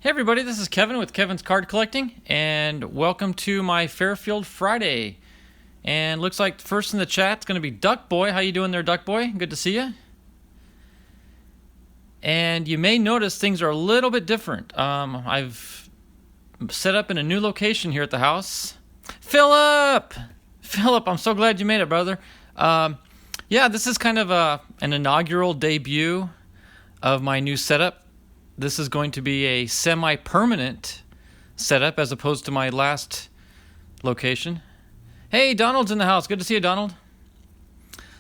Hey everybody, this is Kevin with Kevin's Card Collecting, and welcome to my Fairfield Friday. And looks like first in the chat is going to be Duck Boy. How you doing there, Duck Boy? Good to see you. And you may notice things are a little bit different. I've set up in a new location here at the house. Philip, I'm so glad you made it, brother. Yeah, this is kind of an inaugural debut of my new setup. This is going to be a semi-permanent setup as opposed to my last location. Hey, Donald's in the house. Good to see you, Donald.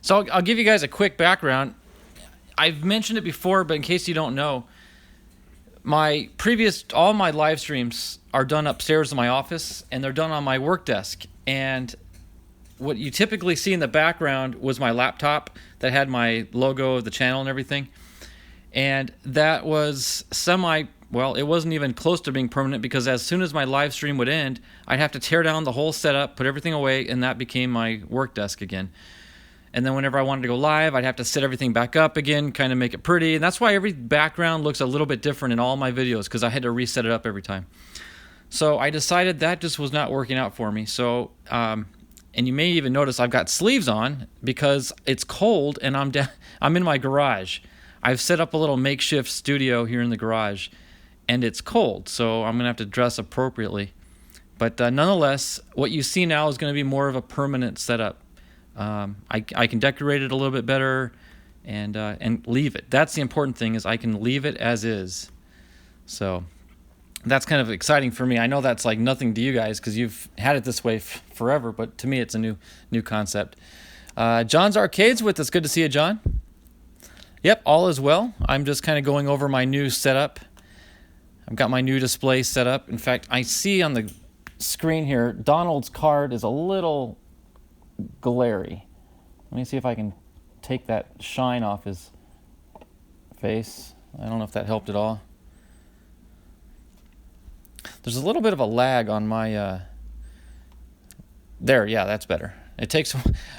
So I'll give you guys a quick background. I've mentioned it before, but in case you don't know, all my live streams are done upstairs in my office, and they're done on my work desk. And what you typically see in the background was my laptop that had my logo of the channel and everything. And that was well, it wasn't even close to being permanent, because as soon as my live stream would end, I'd have to tear down the whole setup, put everything away, and that became my work desk again. And then whenever I wanted to go live, I'd have to set everything back up again, kind of make it pretty. And that's why every background looks a little bit different in all my videos, because I had to reset it up every time. So I decided that just was not working out for me. So, and you may even notice I've got sleeves on because it's cold and I'm in my garage. I've set up a little makeshift studio here in the garage, and it's cold, so I'm going to have to dress appropriately. But nonetheless, what you see now is going to be more of a permanent setup. I can decorate it a little bit better and leave it. That's the important thing, is I can leave it as is. So that's kind of exciting for me. I know that's like nothing to you guys because you've had it this way forever, but to me it's a new concept. John's Arcades with us. Good to see you, John. Yep, all is well. I'm just kind of going over my new setup. I've got my new display set up. In fact, I see on the screen here, Donald's card is a little glary. Let me see if I can take that shine off his face. I don't know if that helped at all. There's a little bit of a lag on my... There, yeah, that's better. It takes,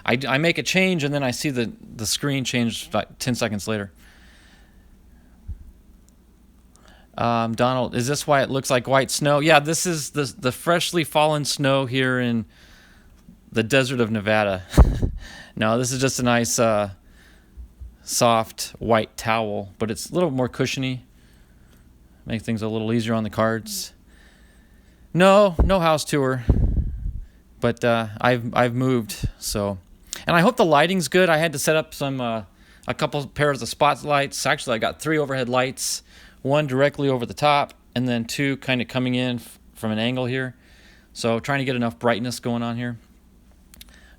I make a change and then I see the screen change about 10 seconds later. Donald, is this why it looks like white snow? Yeah, this is the freshly fallen snow here in the desert of Nevada. No, this is just a nice soft white towel, but it's a little more cushiony. Make things a little easier on the cards. No house tour. But I've moved, so, and I hope the lighting's good. I had to set up a couple pairs of spotlights. Actually, I got 3 overhead lights, 1 directly over the top, and then 2 kind of coming in from an angle here. So trying to get enough brightness going on here.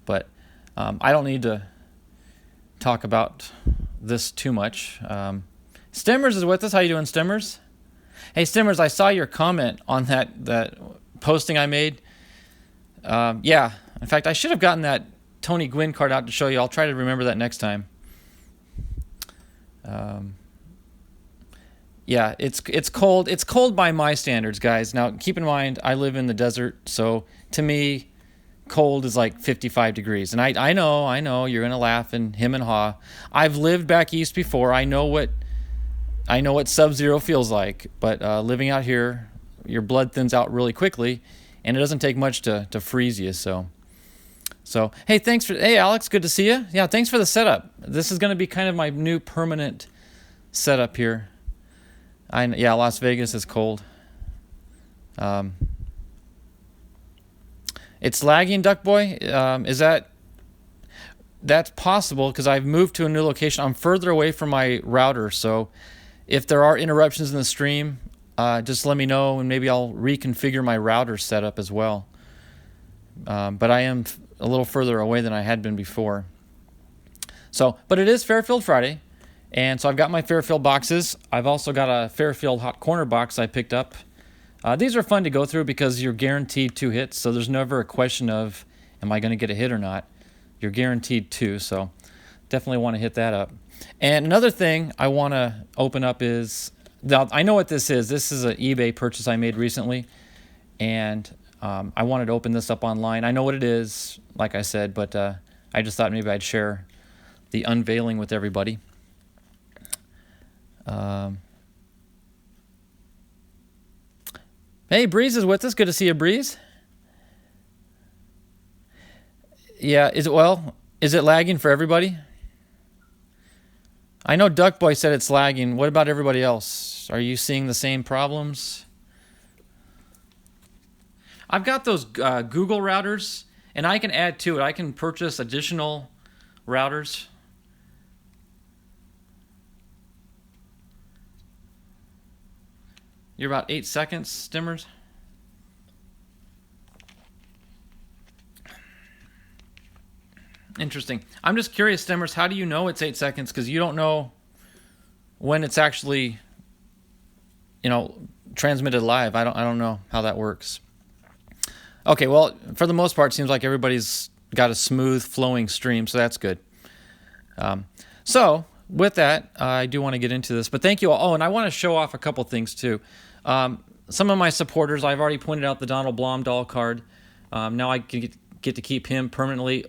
But I don't need to talk about this too much. Stimmers is with us. How you doing, Stimmers? Hey, Stimmers, I saw your comment on that posting I made. Yeah, in fact, I should have gotten that Tony Gwynn card out to show you. I'll try to remember that next time. Yeah, it's cold. It's cold by my standards, guys. Now, keep in mind, I live in the desert, so to me, cold is like 55 degrees. And I know, you're gonna laugh and hem and haw. I've lived back east before. I know what sub-zero feels like. But living out here, your blood thins out really quickly. And it doesn't take much to freeze you, so hey, hey Alex, good to see you. Yeah, thanks for the setup. This is going to be kind of my new permanent setup here. Yeah, Las Vegas is cold. It's lagging, Duck Boy. That's possible because I've moved to a new location. I'm further away from my router, so if there are interruptions in the stream, just let me know, and maybe I'll reconfigure my router setup as well. But I am a little further away than I had been before. But it is Fairfield Friday, and so I've got my Fairfield boxes. I've also got a Fairfield hot corner box I picked up. These are fun to go through because you're guaranteed 2 hits, so there's never a question of, am I going to get a hit or not? You're guaranteed 2, so definitely want to hit that up. And another thing I want to open up is... Now, I know what this is. This is an eBay purchase I made recently, and I wanted to open this up online. I know what it is, like I said, but I just thought maybe I'd share the unveiling with everybody. Hey, Breeze is with us. Good to see you, Breeze. Yeah, is it lagging for everybody? I know Duck Boy said it's lagging. What about everybody else? Are you seeing the same problems? I've got those Google routers, and I can add to it. I can purchase additional routers. You're about 8 seconds, Stimmers. Interesting. I'm just curious, Stimmers, how do you know it's 8 seconds? Because you don't know when it's actually, transmitted live. I don't know how that works. Okay, well, for the most part, it seems like everybody's got a smooth flowing stream, so that's good. So with that, I do want to get into this, but thank you all. Oh, and I want to show off a couple things too. Some of my supporters, I've already pointed out the Donald Blomdahl card. Now I can get to keep him permanently.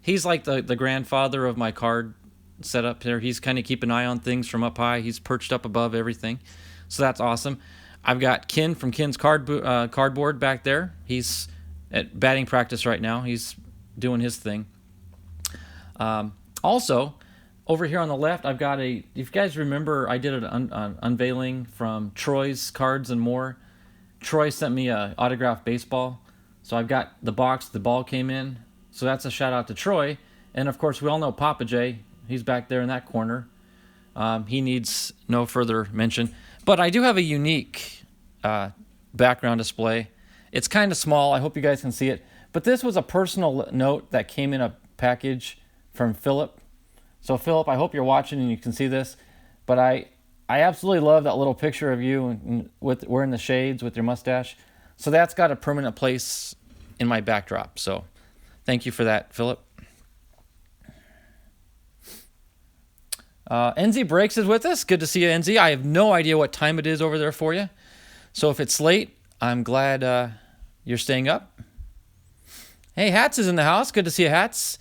He's like the grandfather of my card setup here. He's kind of keep an eye on things from up high. He's perched up above everything, so that's awesome. I've got Ken from Ken's Cardboard back there. He's at batting practice right now. He's doing his thing. Also, over here on the left, I've got if you guys remember, I did an unveiling from Troy's Cards and More. Troy sent me a autographed baseball. So I've got the box the ball came in. So that's a shout out to Troy. And of course, we all know Papa J. He's back there in that corner. He needs no further mention. But I do have a unique background display. It's kind of small. I hope you guys can see it. But this was a personal note that came in a package from Philip. So Philip, I hope you're watching and you can see this. But I absolutely love that little picture of you with wearing the shades with your mustache. So that's got a permanent place in my backdrop. So thank you for that, Philip. NZ Breaks is with us. Good to see you, NZ. I have no idea what time it is over there for you. So if it's late, I'm glad you're staying up. Hey, Hats is in the house. Good to see you, Hats.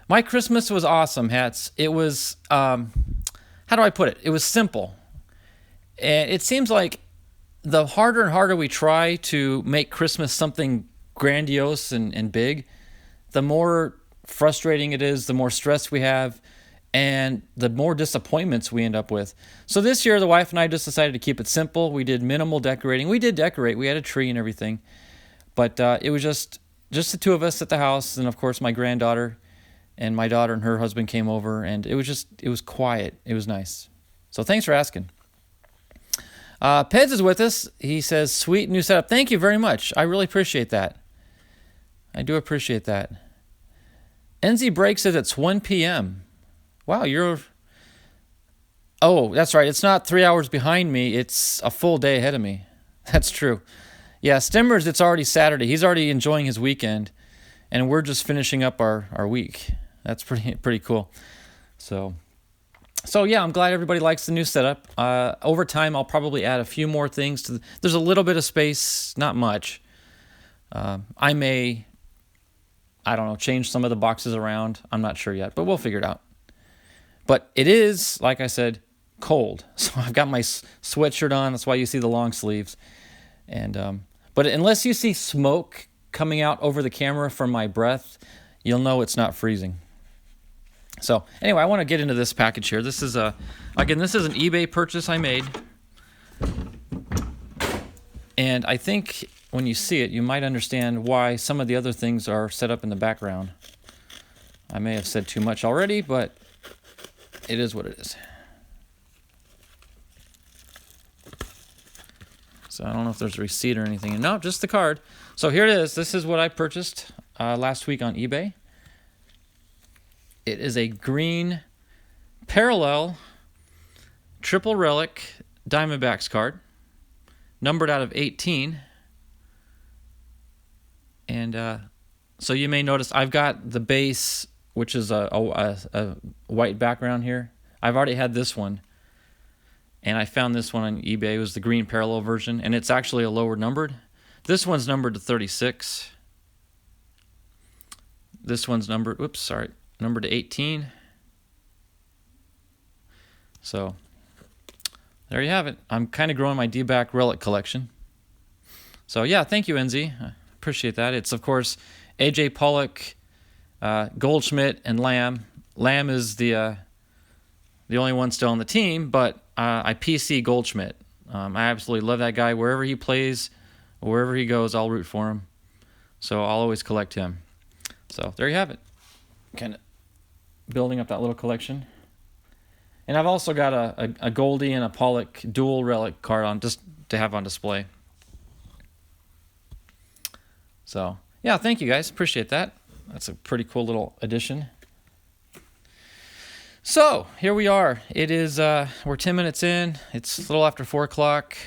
My Christmas was awesome, Hats. It was, how do I put it? It was simple. And it seems like the harder and harder we try to make Christmas something grandiose and big, the more frustrating it is, the more stress we have, and the more disappointments we end up with. So this year, the wife and I just decided to keep it simple. We did minimal decorating. We did decorate. We had a tree and everything. But it was just the two of us at the house, and of course my granddaughter and my daughter and her husband came over, and it was quiet. It was nice. So thanks for asking. Peds is with us. He says, sweet new setup. Thank you very much. I really appreciate that. I do appreciate that. NZ Break says it's 1 p.m. Wow, oh, that's right. It's not 3 hours behind me. It's a full day ahead of me. That's true. Yeah, Stimmers, it's already Saturday. He's already enjoying his weekend, and we're just finishing up our week. That's pretty cool. So yeah, I'm glad everybody likes the new setup. Over time, I'll probably add a few more things. There's a little bit of space, not much. I may, I don't know, change some of the boxes around. I'm not sure yet, but we'll figure it out. But it is, like I said, cold. So I've got my sweatshirt on. That's why you see the long sleeves. And but unless you see smoke coming out over the camera from my breath, you'll know it's not freezing. So anyway, I want to get into this package here. This is again, this is an eBay purchase I made. And I think when you see it, you might understand why some of the other things are set up in the background. I may have said too much already, but it is what it is. So I don't know if there's a receipt or anything. No, just the card. So here it is. This is what I purchased last week on eBay. It is a green parallel triple relic Diamondbacks card, numbered out of 18. And so you may notice I've got the base, which is a white background here. I've already had this one, and I found this one on eBay. It was the green parallel version, and it's actually a lower numbered. This one's numbered to 36. This one's numbered to 18. So there you have it. I'm kind of growing my D-back relic collection. So yeah, thank you, NZ. I appreciate that. It's of course AJ Pollock, Goldschmidt, and Lamb. Lamb is the only one still on the team, but I PC Goldschmidt. I absolutely love that guy. Wherever he plays, wherever he goes, I'll root for him. So I'll always collect him. So there you have it. Kind of building up that little collection. And I've also got a Goldie and a Pollock dual relic card on just to have on display. So yeah, thank you guys. Appreciate that. That's a pretty cool little addition. So here we are. It is we're 10 minutes in. It's a little after 4 o'clock.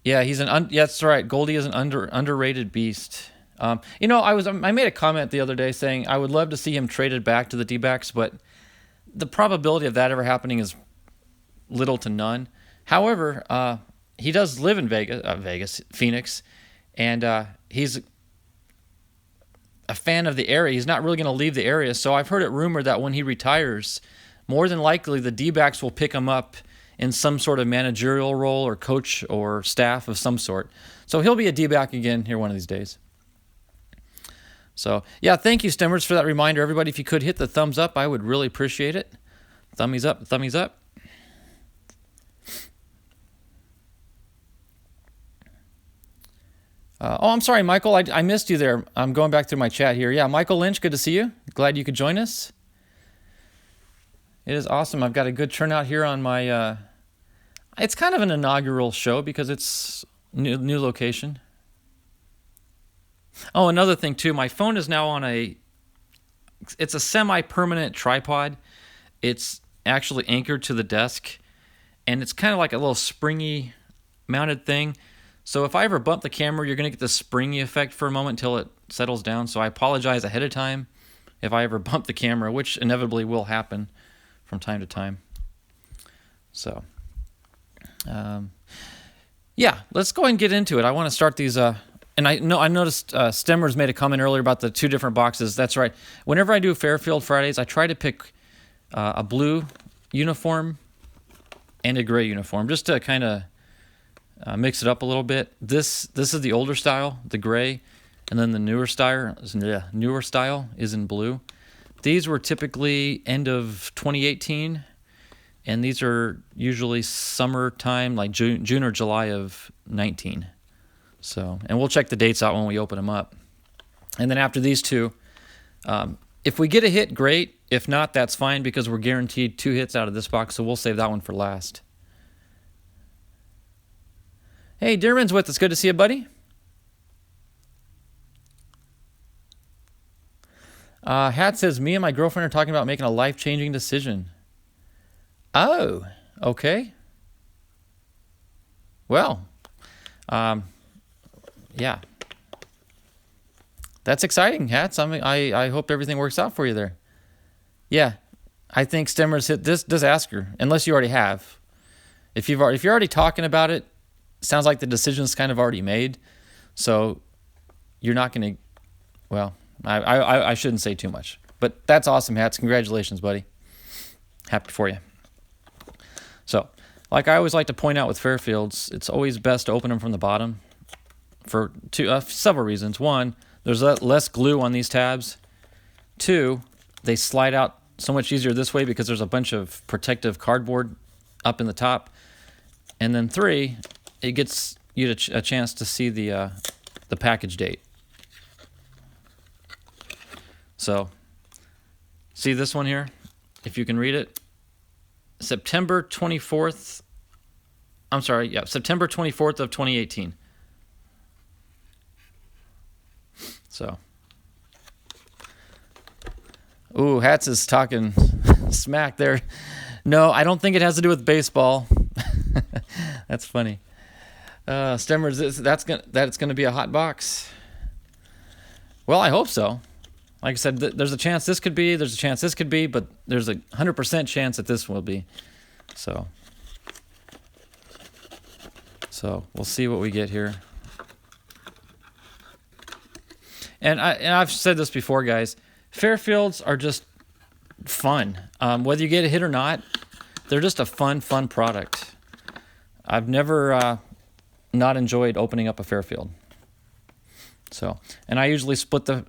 Yeah, that's right. Goldie is an underrated beast. You know, I made a comment the other day saying I would love to see him traded back to the D-backs, but the probability of that ever happening is little to none. However, he does live in Phoenix, and he's a fan of the area. He's not really going to leave the area, so I've heard it rumored that when he retires, more than likely the D-backs will pick him up in some sort of managerial role or coach or staff of some sort. So he'll be a D-back again here one of these days. So yeah, thank you, Stimmers, for that reminder. Everybody, if you could hit the thumbs up, I would really appreciate it. Thummies up, thummies up. I'm sorry, Michael. I missed you there. I'm going back through my chat here. Yeah, Michael Lynch, good to see you. Glad you could join us. It is awesome. I've got a good turnout here on my... it's kind of an inaugural show because it's new location. Oh, another thing, too. My phone is now on it's a semi-permanent tripod. It's actually anchored to the desk, and it's kind of like a little springy mounted thing. So if I ever bump the camera, you're going to get the springy effect for a moment until it settles down. So I apologize ahead of time if I ever bump the camera, which inevitably will happen from time to time. So, yeah, let's go ahead and get into it. I want to start these... And I noticed Stemmers made a comment earlier about the 2 different boxes. That's right. Whenever I do Fairfield Fridays, I try to pick a blue uniform and a gray uniform just to kind of mix it up a little bit. This is the older style, the gray, and then the newer style is in blue. These were typically end of 2018, and these are usually summertime, like June or July of 19. So, and we'll check the dates out when we open them up. And then after these 2, if we get a hit, great. If not, that's fine because we're guaranteed 2 hits out of this box, so we'll save that one for last. Hey, Dearman's with us. Good to see you, buddy. Hat says, me and my girlfriend are talking about making a life-changing decision. Oh, okay. Well, yeah. That's exciting, Hats. I hope everything works out for you there. Yeah, I think Stemmers hit this. Just ask her, unless you already have. If you're already talking about it, sounds like the decision's kind of already made. So you're not going to. Well, I shouldn't say too much, but that's awesome, Hats. Congratulations, buddy. Happy for you. So, like I always like to point out with Fairfields, it's always best to open them from the bottom for several reasons. One, there's less glue on these tabs. 2, they slide out so much easier this way because there's a bunch of protective cardboard up in the top. And then 3, it gets you a chance to see the package date. So, see this one here? If you can read it. September 24th. I'm sorry, yeah, September 24th of 2018. So. Ooh, Hats is talking smack there. No, I don't think it has to do with baseball. That's funny. Stemmers, that's gonna be a hot box. Well, I hope so. Like I said, there's a chance this could be, there's a chance this could be, but there's a 100% chance that this will be. So we'll see what we get here. And I've said this before, guys. Fairfields are just fun. Whether you get a hit or not, they're just a fun product. I've never not enjoyed opening up a Fairfield. So, and I usually split the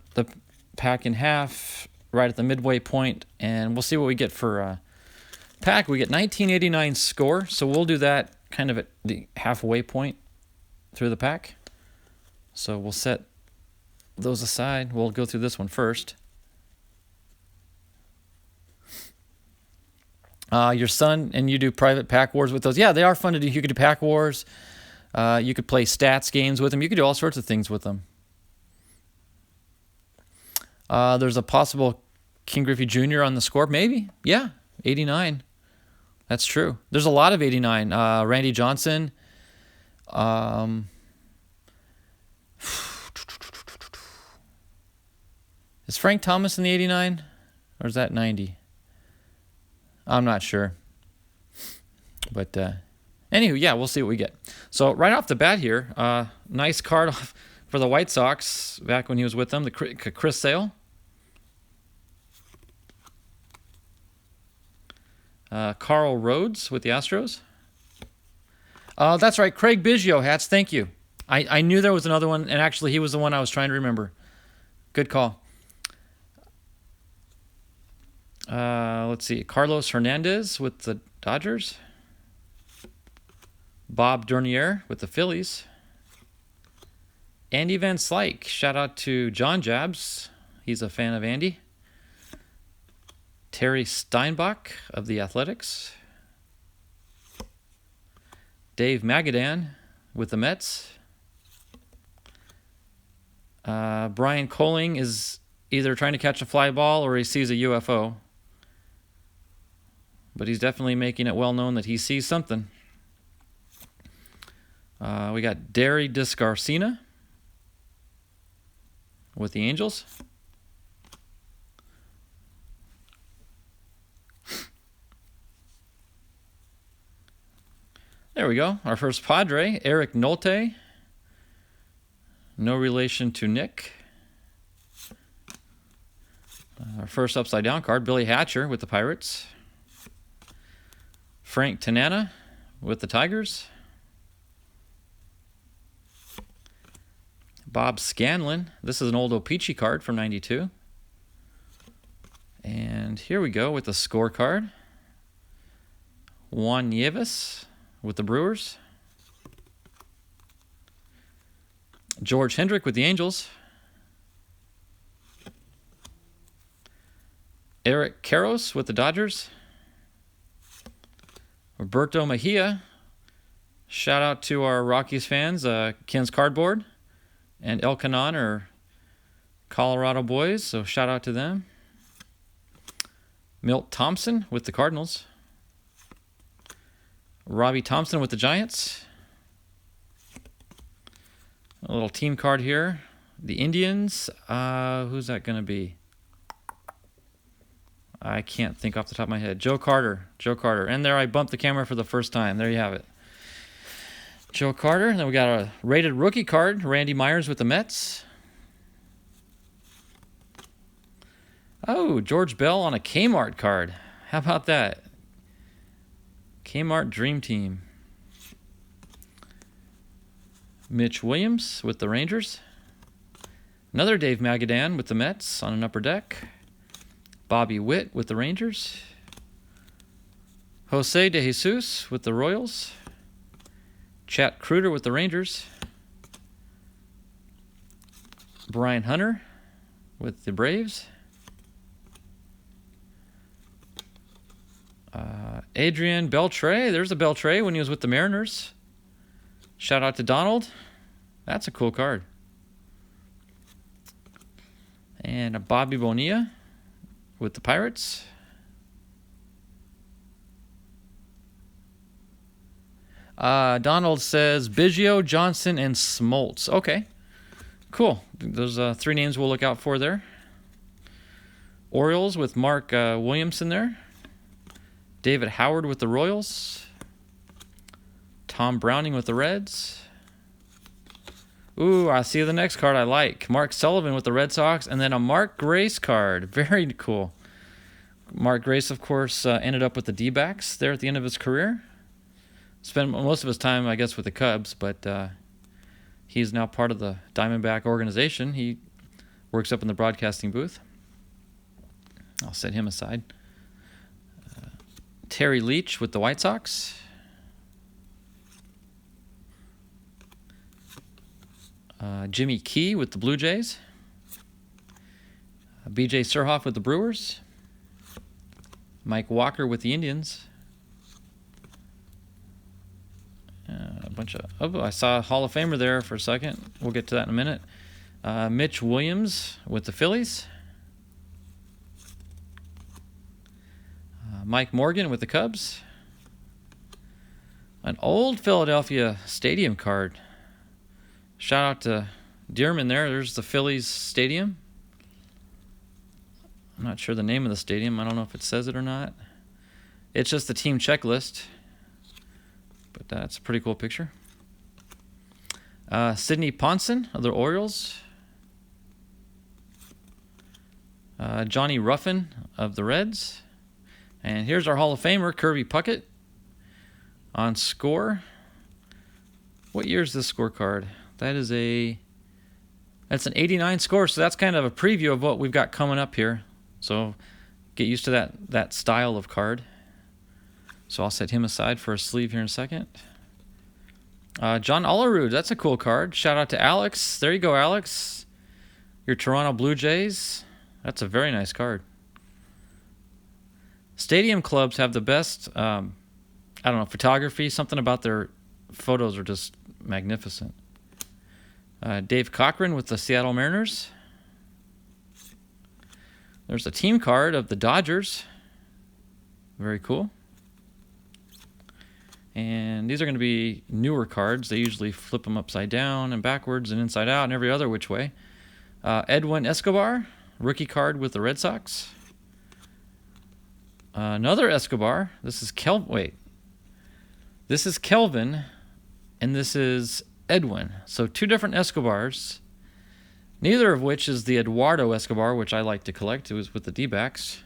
pack in half right at the midway point, and we'll see what we get for pack. We get 1989 score, so we'll do that kind of at the halfway point through the pack. So we'll set those aside. We'll go through this one first. Your son and you do private pack wars with those. Yeah, they are fun to do. You could do pack wars. You could play stats games with them. You could do all sorts of things with them. There's a possible King Griffey Jr. on the score. Maybe. Yeah, 89. That's true. There's a lot of 89. Randy Johnson. Is Frank Thomas in the 89? Or is that 90? I'm not sure. But anywho, yeah, we'll see what we get. So right off the bat here, nice card for the White Sox back when he was with them, the Chris Sale. Carl Rhodes with the Astros. That's right, Craig Biggio hats. Thank you. I knew there was another one, and actually he was the one I was trying to remember. Good call. Let's see. Carlos Hernandez with the Dodgers. Bob Dernier with the Phillies. Andy Van Slyke. Shout out to John Jabs. He's a fan of Andy. Terry Steinbach of the Athletics. Dave Magadan with the Mets. Brian Coling is either trying to catch a fly ball or he sees a UFO. But he's definitely making it well known that he sees something. We got Derry Discarcina with the Angels. There we go. Our first Padre, Eric Nolte. No relation to Nick. Our first upside down card, Billy Hatcher with the Pirates. Frank Tanana with the Tigers. Bob Scanlon. This is an old O-Pee-Chee card from 92. And here we go with the scorecard. Juan Nieves with the Brewers. George Hendrick with the Angels. Eric Karros with the Dodgers. Roberto Mejia. Shout out to our Rockies fans. Ken's Cardboard and El Canon are Colorado boys, so shout out to them. Milt Thompson with the Cardinals. Robbie Thompson with the Giants. A little team card here. The Indians. Who's that going to be? I can't think off the top of my head. Joe Carter. Joe Carter. And there I bumped the camera for the first time. There you have it. Joe Carter. And then we got a rated rookie card. Randy Myers with the Mets. Oh, George Bell on a Kmart card. How about that? Kmart Dream Team. Mitch Williams with the Rangers. Another Dave Magadan with the Mets on an upper deck. Bobby Witt with the Rangers. Jose De Jesus with the Royals. Chat Kruger with the Rangers. Brian Hunter with the Braves. Adrian Beltre. There's a Beltre when he was with the Mariners. Shout out to Donald. That's a cool card. And a Bobby Bonilla with the Pirates. Donald says Biggio, Johnson, and Smoltz. Okay, cool. Those three names we'll look out for there. Orioles with Mark Williamson there. David Howard with the Royals. Tom Browning with the Reds. Ooh, I see the next card I like. Mark Sullivan with the Red Sox. And then a Mark Grace card. Very cool. Mark Grace, of course, ended up with the D-backs there at the end of his career. Spent most of his time, I guess, with the Cubs, but He's now part of the Diamondback organization. He works up in the broadcasting booth. I'll set him aside. Terry Leach with the White Sox. Jimmy Key with the Blue Jays. B.J. Surhoff with the Brewers. Mike Walker with the Indians. A bunch of... Oh, I saw a Hall of Famer there for a second. We'll get to that in a minute. Mitch Williams with the Phillies. Mike Morgan with the Cubs. An old Philadelphia Stadium card. Shout out to Dearman there. There's the Phillies Stadium. I'm not sure the name of the stadium. I don't know if it says it or not. It's just the team checklist. But that's a pretty cool picture. Sidney Ponson of the Orioles. Johnny Ruffin of the Reds. And here's our Hall of Famer, Kirby Puckett, on score. What year is this scorecard? That's an 89 score, so that's kind of a preview of what we've got coming up here. So get used to that style of card. So I'll set him aside for a sleeve here in a second. John Olerud, that's a cool card. Shout out to Alex. There you go, Alex. Your Toronto Blue Jays. That's a very nice card. Stadium clubs have the best, I don't know, photography. Something about their photos are just magnificent. Dave Cochran with the Seattle Mariners. There's a team card of the Dodgers. Very cool. And these are going to be newer cards. They usually flip them upside down and backwards and inside out and every other which way. Edwin Escobar, rookie card with the Red Sox. Another Escobar. This is This is Kelvin, and this is Edwin. So two different Escobars, neither of which is the Eduardo Escobar, which I like to collect. It was with the D-backs.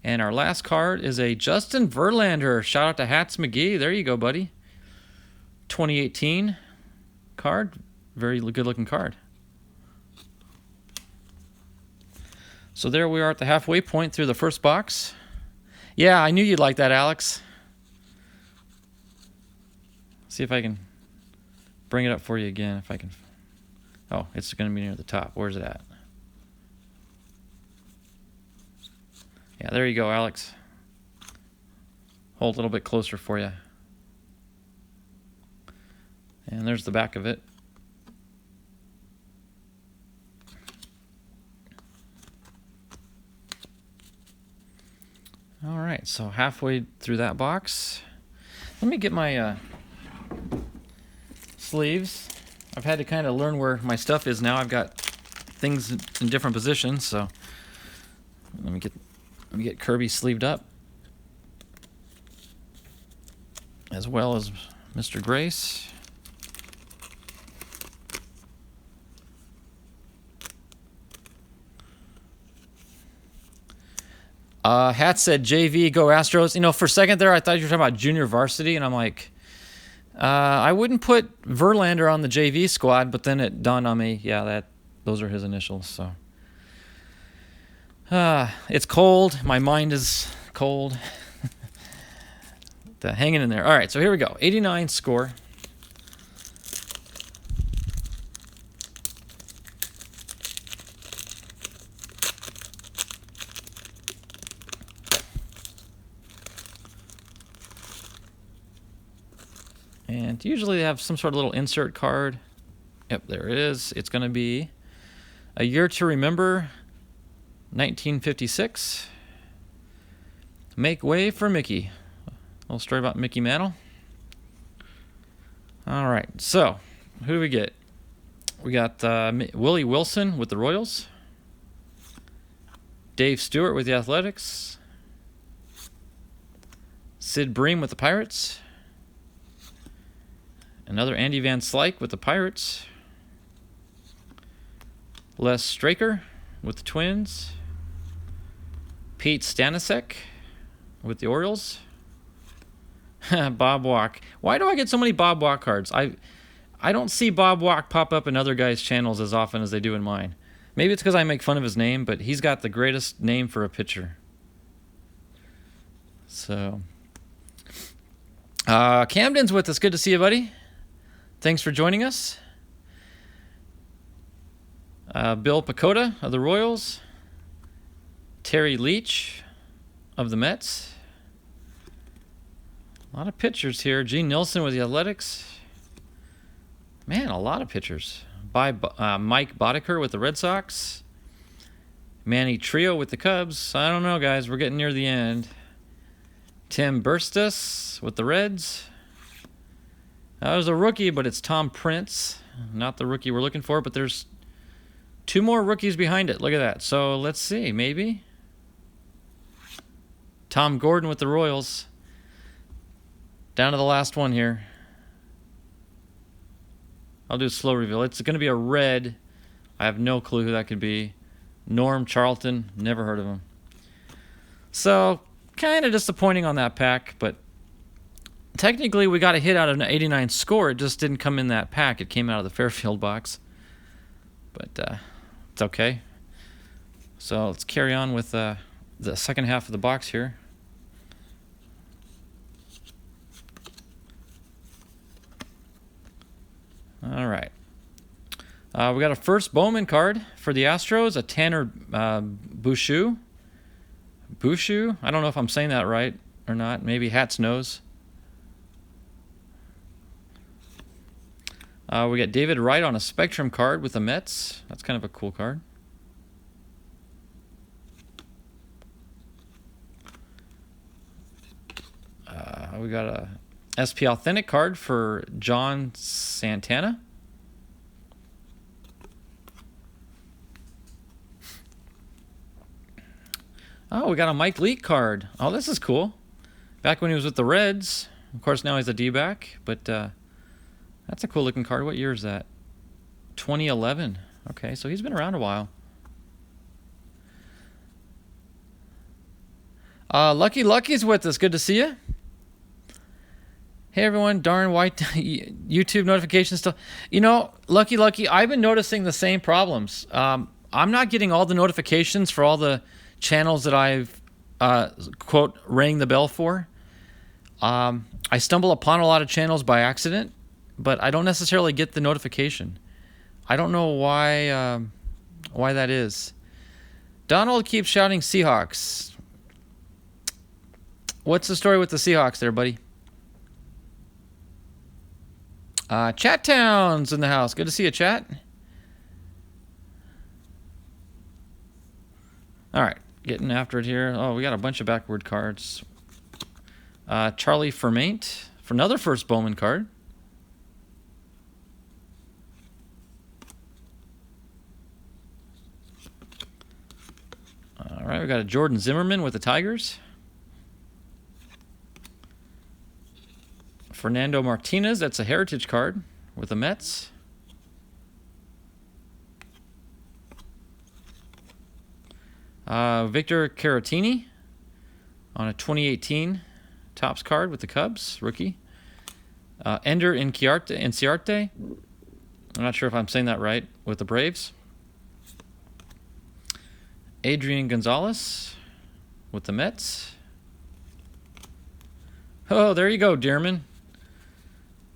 And our last card is a Justin Verlander. Shout out to Hats McGee. There you go, buddy. 2018 card. Very good-looking card. So there we are at the halfway point through the first box. Yeah, I knew you'd like that, Alex. See if I can bring it up for you again. If I can. Oh, it's going to be near the top. Where's it at? Yeah, there you go, Alex. Hold a little bit closer for you. And there's the back of it. All right, so halfway through that box. Let me get my sleeves. I've had to kind of learn where my stuff is now. I've got things in different positions, so let me get Kirby sleeved up, as well as Mr. Grace. Hat said JV, go Astros. You know, for a second there, I thought you were talking about junior varsity, and I'm like, I wouldn't put Verlander on the JV squad, but then it dawned on me, yeah, those are his initials. So it's cold. My mind is cold. Hanging in there. All right, so here we go. 89 score. And usually they have some sort of little insert card. Yep, there it is. It's going to be A Year to Remember, 1956. Make Way for Mickey. A little story about Mickey Mantle. All right, so who do we get? We got Willie Wilson with the Royals. Dave Stewart with the Athletics. Sid Bream with the Pirates. Another Andy Van Slyke with the Pirates. Les Straker with the Twins. Pete Stanisek with the Orioles. Bob Walk. Why do I get so many Bob Walk cards? I don't see Bob Wack pop up in other guys' channels as often as they do in mine. Maybe it's because I make fun of his name, but he's got the greatest name for a pitcher. So, Camden's with us. Good to see you, buddy. Thanks for joining us. Bill Pacoda of the Royals. Terry Leach of the Mets. A lot of pitchers here. Gene Nilsson with the Athletics. Man, a lot of pitchers. Mike Boddicker with the Red Sox. Manny Trio with the Cubs. I don't know, guys. We're getting near the end. Tim Burstus with the Reds. That was a rookie, but it's Tom Prince. Not the rookie we're looking for, but there's 2 more rookies behind it. Look at that. So let's see. Maybe. Tom Gordon with the Royals. Down to the last one here. I'll do a slow reveal. It's going to be a red. I have no clue who that could be. Norm Charlton. Never heard of him. So, kind of disappointing on that pack, but technically we got a hit out of an 89 score. It just didn't come in that pack. It came out of the Fairfield box. But it's okay. So let's carry on with the second half of the box here. All right. We got a first Bowman card for the Astros, a Tanner Bouchou. Bouchou? I don't know if I'm saying that right or not. Maybe Hat's nose. We got David Wright on a Spectrum card with the Mets. That's kind of a cool card. We got a SP Authentic card for John Santana. Oh, we got a Mike Leake card. Oh, this is cool. Back when he was with the Reds. Of course, now he's a D-back, but that's a cool looking card. What year is that? 2011. Okay, so he's been around a while. Lucky Lucky's with us. Good to see you. Hey everyone, darn white YouTube notifications still. You know, Lucky, I've been noticing the same problems. I'm not getting all the notifications for all the channels that I've, quote, rang the bell for. I stumble upon a lot of channels by accident, but I don't necessarily get the notification. I don't know why that is. Donald keeps shouting Seahawks. What's the story with the Seahawks there, buddy? Chat Town's in the house. Good to see you, Chat. All right, getting after it here. Oh, we got a bunch of backward cards. Charlie Fermaint for another first Bowman card. All right, we got a Jordan Zimmerman with the Tigers. Fernando Martinez, that's a heritage card with the Mets. Victor Caratini on a 2018 Topps card with the Cubs, rookie. Ender Inciarte, I'm not sure if I'm saying that right, with the Braves. Adrian Gonzalez with the Mets. Oh, there you go, Dearman.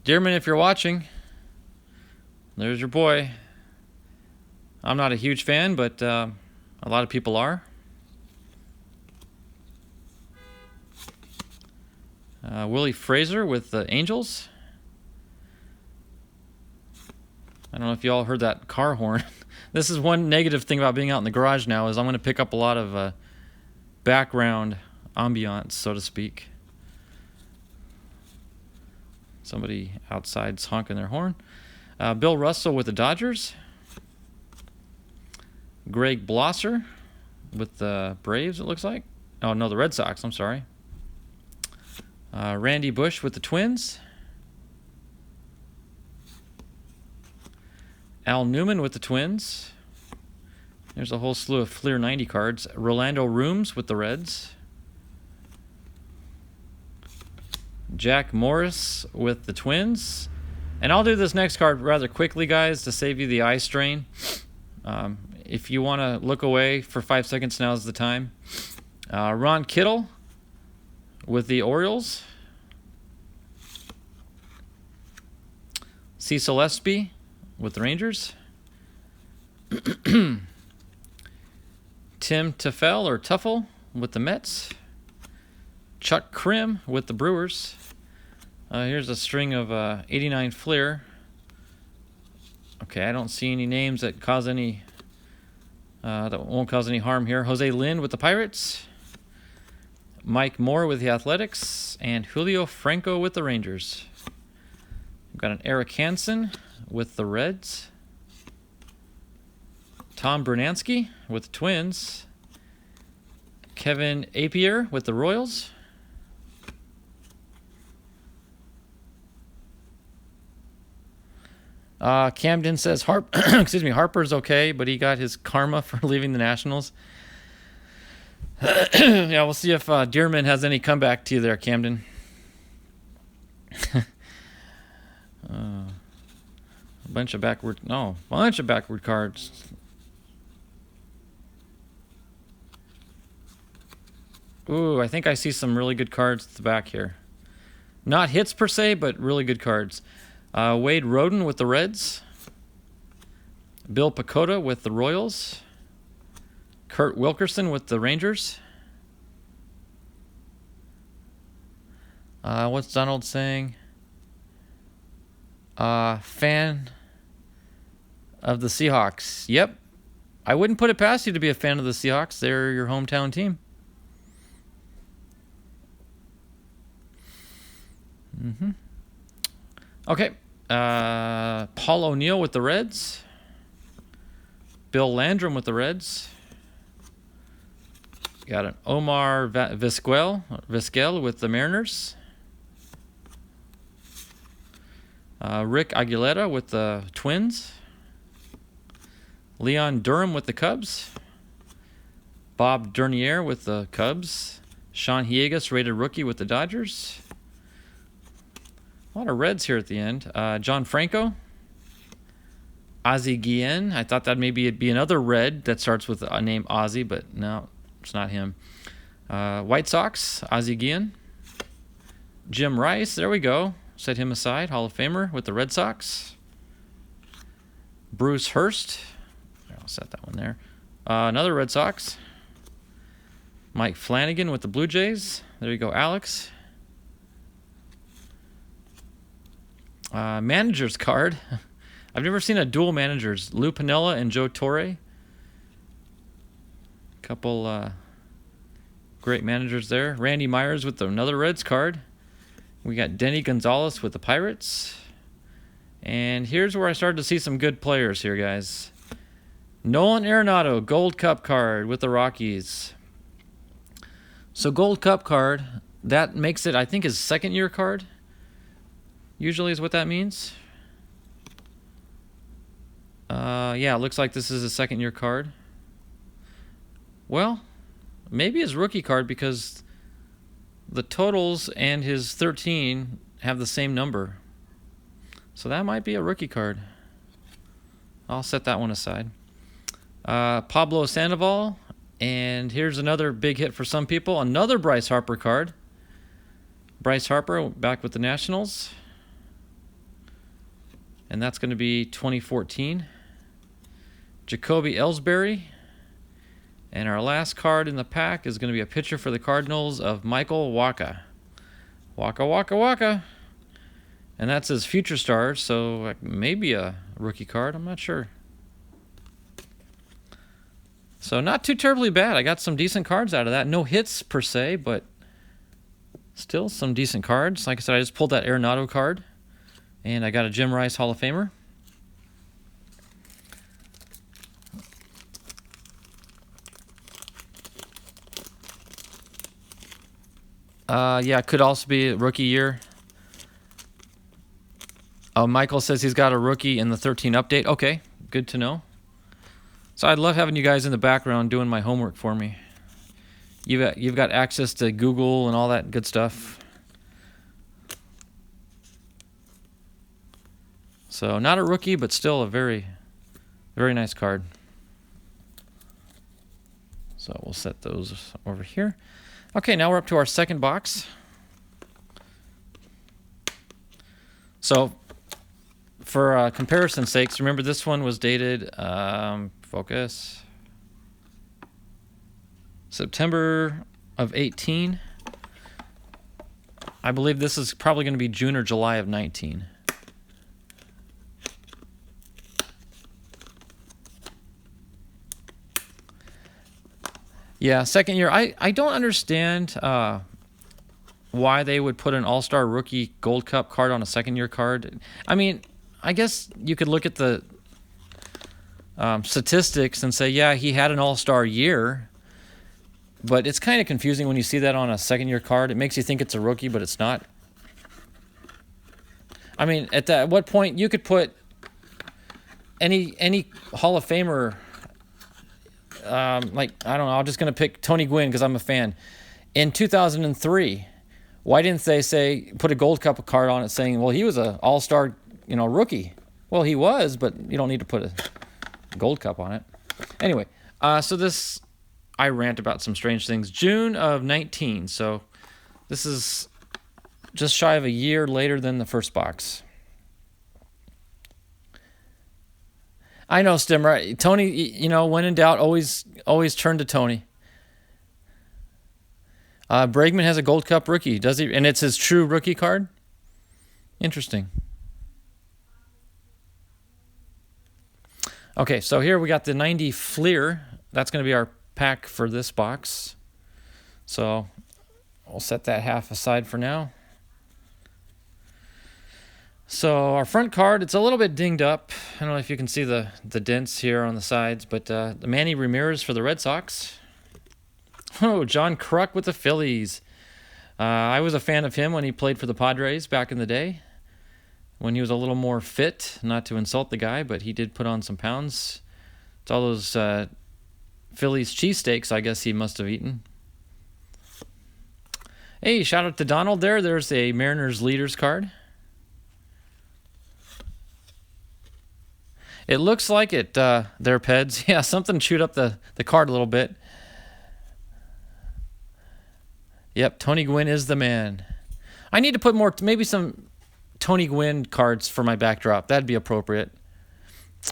Dearman, if you're watching, there's your boy. I'm not a huge fan, but a lot of people are. Willie Fraser with the Angels. I don't know if you all heard that car horn. This is one negative thing about being out in the garage now is I'm going to pick up a lot of background ambiance, so to speak. Somebody outside's honking their horn. Bill Russell with the Dodgers. Greg Blosser with the Braves, it looks like. Oh, no, the Red Sox, I'm sorry. Randy Bush with the Twins. Al Newman with the Twins. There's a whole slew of Fleer 90 cards. Rolando Rooms with the Reds. Jack Morris with the Twins. And I'll do this next card rather quickly, guys, to save you the eye strain. If you want to look away for 5 seconds, now's the time. Ron Kittle with the Orioles. Cecil Espy with the Rangers. Tim Tuffle with the Mets. Chuck Krim with the Brewers. Here's a string of 89 Fleer. Okay, I don't see any names that cause any that won't cause any harm here. Jose Lynn with the Pirates. Mike Moore with the Athletics, and Julio Franco with the Rangers. We've got an Eric Hansen with the Reds. Tom Bernansky with the Twins. Kevin Apier with the Royals. Camden says Harper's okay, but he got his karma for leaving the Nationals. Yeah, we'll see if Dearman has any comeback to you there, Camden. A bunch of backward cards. Ooh, I think I see some really good cards at the back here. Not hits per se, but really good cards. Wade Roden with the Reds. Bill Pecota with the Royals. Kurt Wilkerson with the Rangers. What's Donald saying? Fan of the Seahawks. Yep. I wouldn't put it past you to be a fan of the Seahawks. They're your hometown team. Okay. Paul O'Neill with the Reds. Bill Landrum with the Reds. Got an Omar Vizquel with the Mariners. Rick Aguilera with the Twins. Leon Durham with the Cubs. Bob Dernier with the Cubs. Sean Hiegas, rated rookie with the Dodgers. A lot of Reds here at the end. John Franco. Ozzie Guillen. I thought that maybe it'd be another Red that starts with a name Ozzie, but no, it's not him. White Sox. Ozzie Guillen. Jim Rice. There we go. Set him aside. Hall of Famer with the Red Sox. Bruce Hurst. I'll set that one there. Another Red Sox. Mike Flanagan with the Blue Jays. There you go, Alex. Manager's card. I've never seen a dual managers. Lou Piniella and Joe Torre. Couple great managers there. Randy Myers with another Reds card. We got Denny Gonzalez with the Pirates. And here's where I started to see some good players here, guys. Nolan Arenado, Gold Cup card with the Rockies. So Gold Cup card, that makes it, I think, his second year card. Usually is what that means. Yeah, it looks like this is a second year card. Well, maybe his rookie card because the totals and his 13 have the same number. So that might be a rookie card. I'll set that one aside. Pablo Sandoval. And here's another big hit for some people. Another Bryce Harper card. Bryce Harper back with the Nationals. And that's going to be 2014. Jacoby Ellsbury. And our last card in the pack is going to be a pitcher for the Cardinals of Michael Wacha. Waka. And that's his future stars, so maybe a rookie card. I'm not sure. So not too terribly bad. I got some decent cards out of that. No hits per se, but still some decent cards. Like I said, I just pulled that Arenado card. And I got a Jim Rice Hall of Famer. Yeah, it could also be a rookie year. Oh, Michael says he's got a rookie in the 13 update. Okay, good to know. So I'd love having you guys in the background doing my homework for me. You've got access to Google and all that good stuff. So not a rookie, but still a very, very nice card. So we'll set those over here. Okay, now we're up to our second box. So for comparison's sakes, remember this one was dated, focus, September of 18. I believe this is probably going to be June or July of 19. Yeah, second year. I don't understand why they would put an All-Star Rookie Gold Cup card on a second-year card. I mean, I guess you could look at the statistics and say, yeah, he had an All-Star year, but it's kind of confusing when you see that on a second-year card. It makes you think it's a rookie, but it's not. I mean, at what point you could put any Hall of Famer, like, I don't know, I'm just going to pick Tony Gwynn because I'm a fan. In 2003, why didn't they say, put a Gold Cup card on it saying, well, he was an All-Star, rookie? Well, he was, but you don't need to put a Gold Cup on it. Anyway, so this, I rant about some strange things. June of 19, so this is just shy of a year later than the first box. I know, Stimmer. Tony, when in doubt, always turn to Tony. Bregman has a Gold Cup rookie, does he? And it's his true rookie card? Interesting. Okay, so here we got the 90 Fleer. That's going to be our pack for this box. So we'll set that half aside for now. So our front card, it's a little bit dinged up. I don't know if you can see the dents here on the sides, but the Manny Ramirez for the Red Sox. Oh, John Kruk with the Phillies. I was a fan of him when he played for the Padres back in the day, when he was a little more fit, not to insult the guy, but he did put on some pounds. It's all those Phillies cheesesteaks I guess he must have eaten. Hey, shout out to Donald there. There's a Mariners leaders card. It looks like it, there, Peds. Yeah, something chewed up the card a little bit. Yep, Tony Gwynn is the man. I need to put more, maybe some Tony Gwynn cards for my backdrop. That'd be appropriate.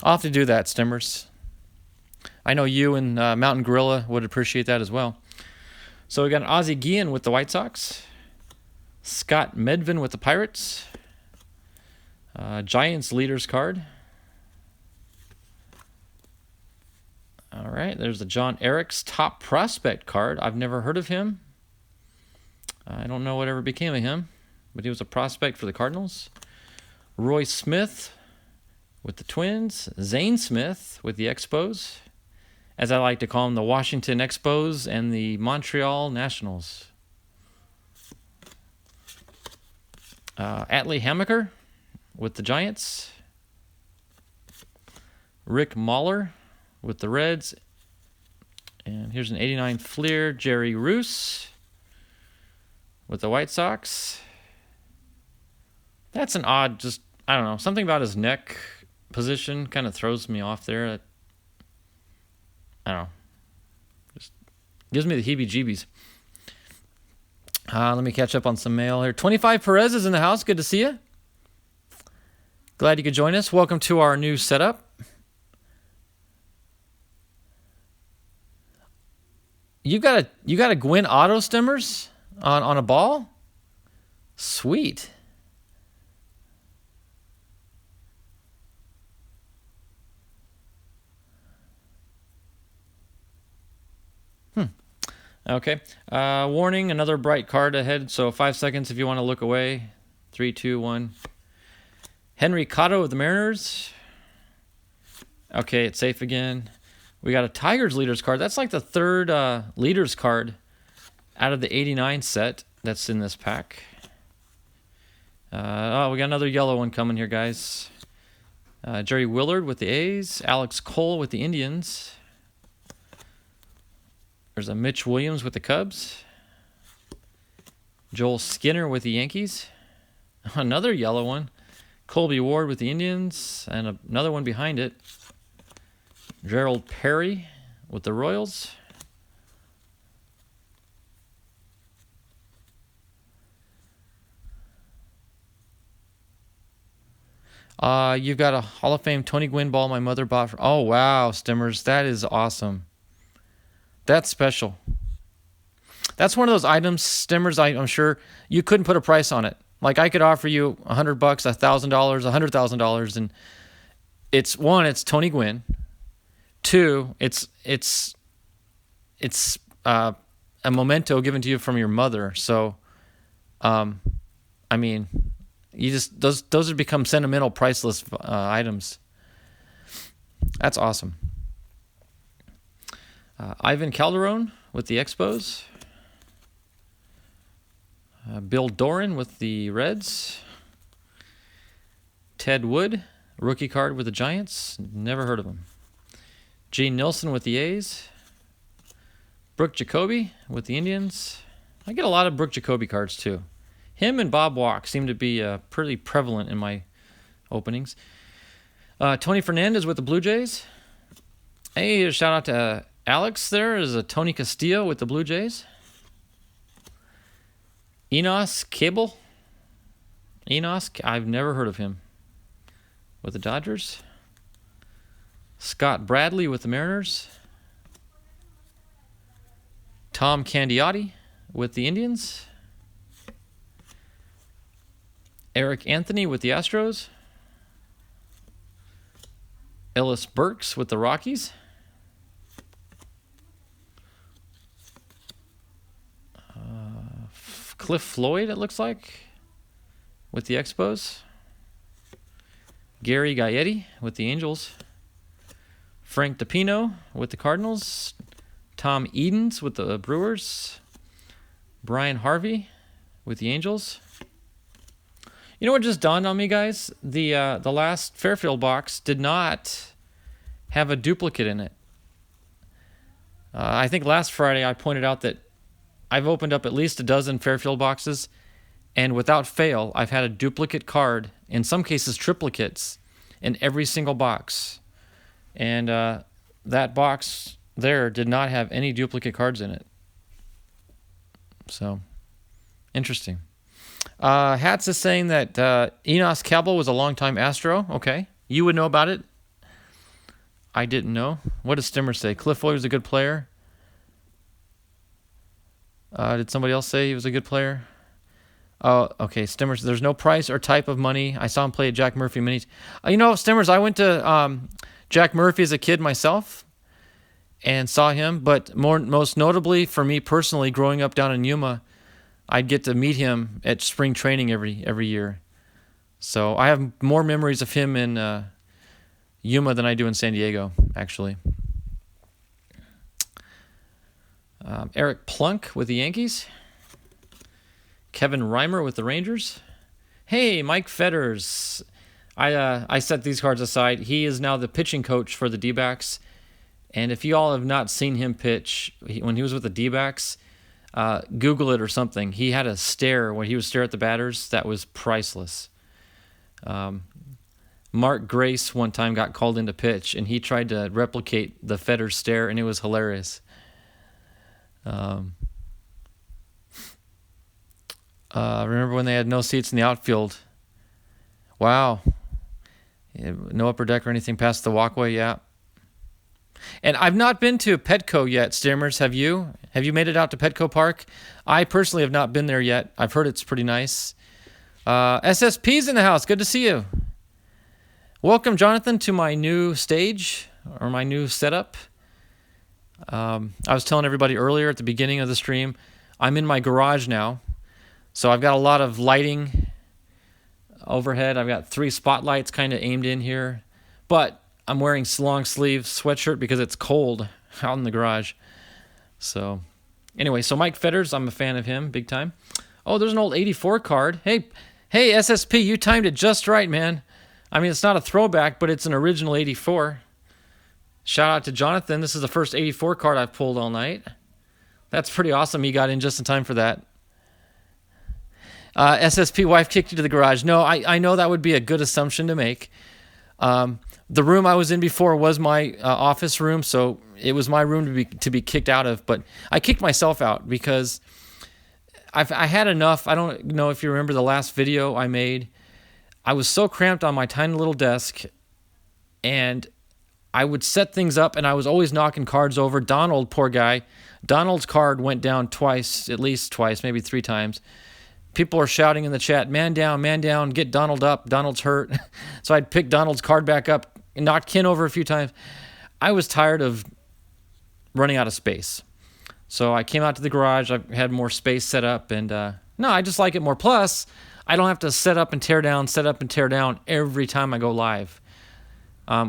I'll have to do that, Stimmers. I know you and Mountain Gorilla would appreciate that as well. So we got an Ozzie Guillen with the White Sox. Scott Medvin with the Pirates. Giants leaders card. All right, there's the John Eriks top prospect card. I've never heard of him. I don't know whatever became of him, but he was a prospect for the Cardinals. Roy Smith with the Twins. Zane Smith with the Expos. As I like to call them, the Washington Expos and the Montreal Nationals. Atlee Hammaker with the Giants. Rick Mahler with the Reds. And here's an 89 Fleer, Jerry Roos with the White Sox. That's an odd, just, I don't know, something about his neck position kind of throws me off there. I don't know. Just gives me the heebie-jeebies. Let me catch up on some mail here. 25 Perez is in the house. Good to see you. Glad you could join us. Welcome to our new setup. You got a Gwynn auto Stimmers on a ball? Sweet. Okay. Warning, another bright card ahead, so 5 seconds if you want to look away. 3, 2, 1. Henry Cotto of the Mariners. Okay, it's safe again. We got a Tigers leaders card. That's like the third leaders card out of the 89 set that's in this pack. We got another yellow one coming here, guys. Jerry Willard with the A's. Alex Cole with the Indians. There's a Mitch Williams with the Cubs. Joel Skinner with the Yankees. Another yellow one. Colby Ward with the Indians, and another one behind it. Gerald Perry with the Royals. You've got a Hall of Fame Tony Gwynn ball my mother bought for... Oh, wow, Stimmers. That is awesome. That's special. That's one of those items, Stimmers, I'm sure you couldn't put a price on it. Like, I could offer you $100, $1,000, $100,000, and it's, one, it's Tony Gwynn. Two, it's a memento given to you from your mother. So, I mean... You just those have become sentimental, priceless items. That's awesome. Ivan Calderon with the Expos. Bill Doran with the Reds. Ted Wood, rookie card with the Giants. Never heard of him. Gene Nilsson with the A's. Brooke Jacoby with the Indians. I get a lot of Brooke Jacoby cards too. Him and Bob Walk seem to be pretty prevalent in my openings. Tony Fernandez with the Blue Jays. Hey, a shout out to Alex there. Is a Tony Castillo with the Blue Jays. Enos Cable. I've never heard of him. With the Dodgers. Scott Bradley with the Mariners. Tom Candiotti with the Indians. Eric Anthony with the Astros. Ellis Burks with the Rockies. Cliff Floyd, it looks like, with the Expos. Gary Gaetti with the Angels. Frank DePino with the Cardinals. Tom Edens with the Brewers. Brian Harvey with the Angels. You know what just dawned on me, guys? The last Fairfield box did not have a duplicate in it. I think last Friday I pointed out that I've opened up at least a dozen Fairfield boxes, and without fail, I've had a duplicate card, in some cases triplicates, in every single box. And that box there did not have any duplicate cards in it. So, interesting. Hats is saying that Enos Cabell was a longtime Astro. Okay. You would know about it. I didn't know. What does Stimmer say? Cliff Floyd was a good player. Did somebody else say he was a good player? Oh, okay. Stimmers, there's no price or type of money. I saw him play at Jack Murphy minis. Stimmers, I went to Jack Murphy as a kid myself and saw him, but most notably for me personally, growing up down in Yuma, I'd get to meet him at spring training every year. So I have more memories of him in Yuma than I do in San Diego, actually. Eric Plunk with the Yankees. Kevin Reimer with the Rangers. Hey, Mike Fetters. I set these cards aside. He is now the pitching coach for the D-backs. And if you all have not seen him pitch, when he was with the D-backs, Google it or something. He had a stare when he would stare at the batters that was priceless. Mark Grace one time got called in to pitch, and he tried to replicate the Fetters stare, and it was hilarious. Remember when they had no seats in the outfield? Wow. No upper deck or anything past the walkway, yeah. And I've not been to Petco yet, Stimmers. Have you? Have you made it out to Petco Park? I personally have not been there yet. I've heard it's pretty nice. SSP's in the house. Good to see you. Welcome, Jonathan, to my new stage or my new setup. I was telling everybody earlier at the beginning of the stream, I'm in my garage now. So I've got a lot of lighting overhead. I've got 3 spotlights kind of aimed in here. But I'm wearing long sleeve sweatshirt because it's cold out in the garage. So anyway, so Mike Fetters, I'm a fan of him big time. Oh, there's an old 84 card. Hey, SSP, you timed it just right, man. I mean, it's not a throwback, but it's an original 84. Shout out to Jonathan. This is the first 84 card I've pulled all night. That's pretty awesome. He got in just in time for that. SSP wife kicked you to the garage. No, I know that would be a good assumption to make. The room I was in before was my office room, so it was my room to be kicked out of. But I kicked myself out because I had enough. I don't know if you remember the last video I made. I was so cramped on my tiny little desk, and I would set things up, and I was always knocking cards over. Donald, poor guy, Donald's card went down twice, at least twice, maybe 3 times. People are shouting in the chat, man down, get Donald up, Donald's hurt. So I'd pick Donald's card back up and knocked Ken over a few times. I was tired of running out of space. So I came out to the garage. I had more space set up, and no, I just like it more. Plus, I don't have to set up and tear down every time I go live,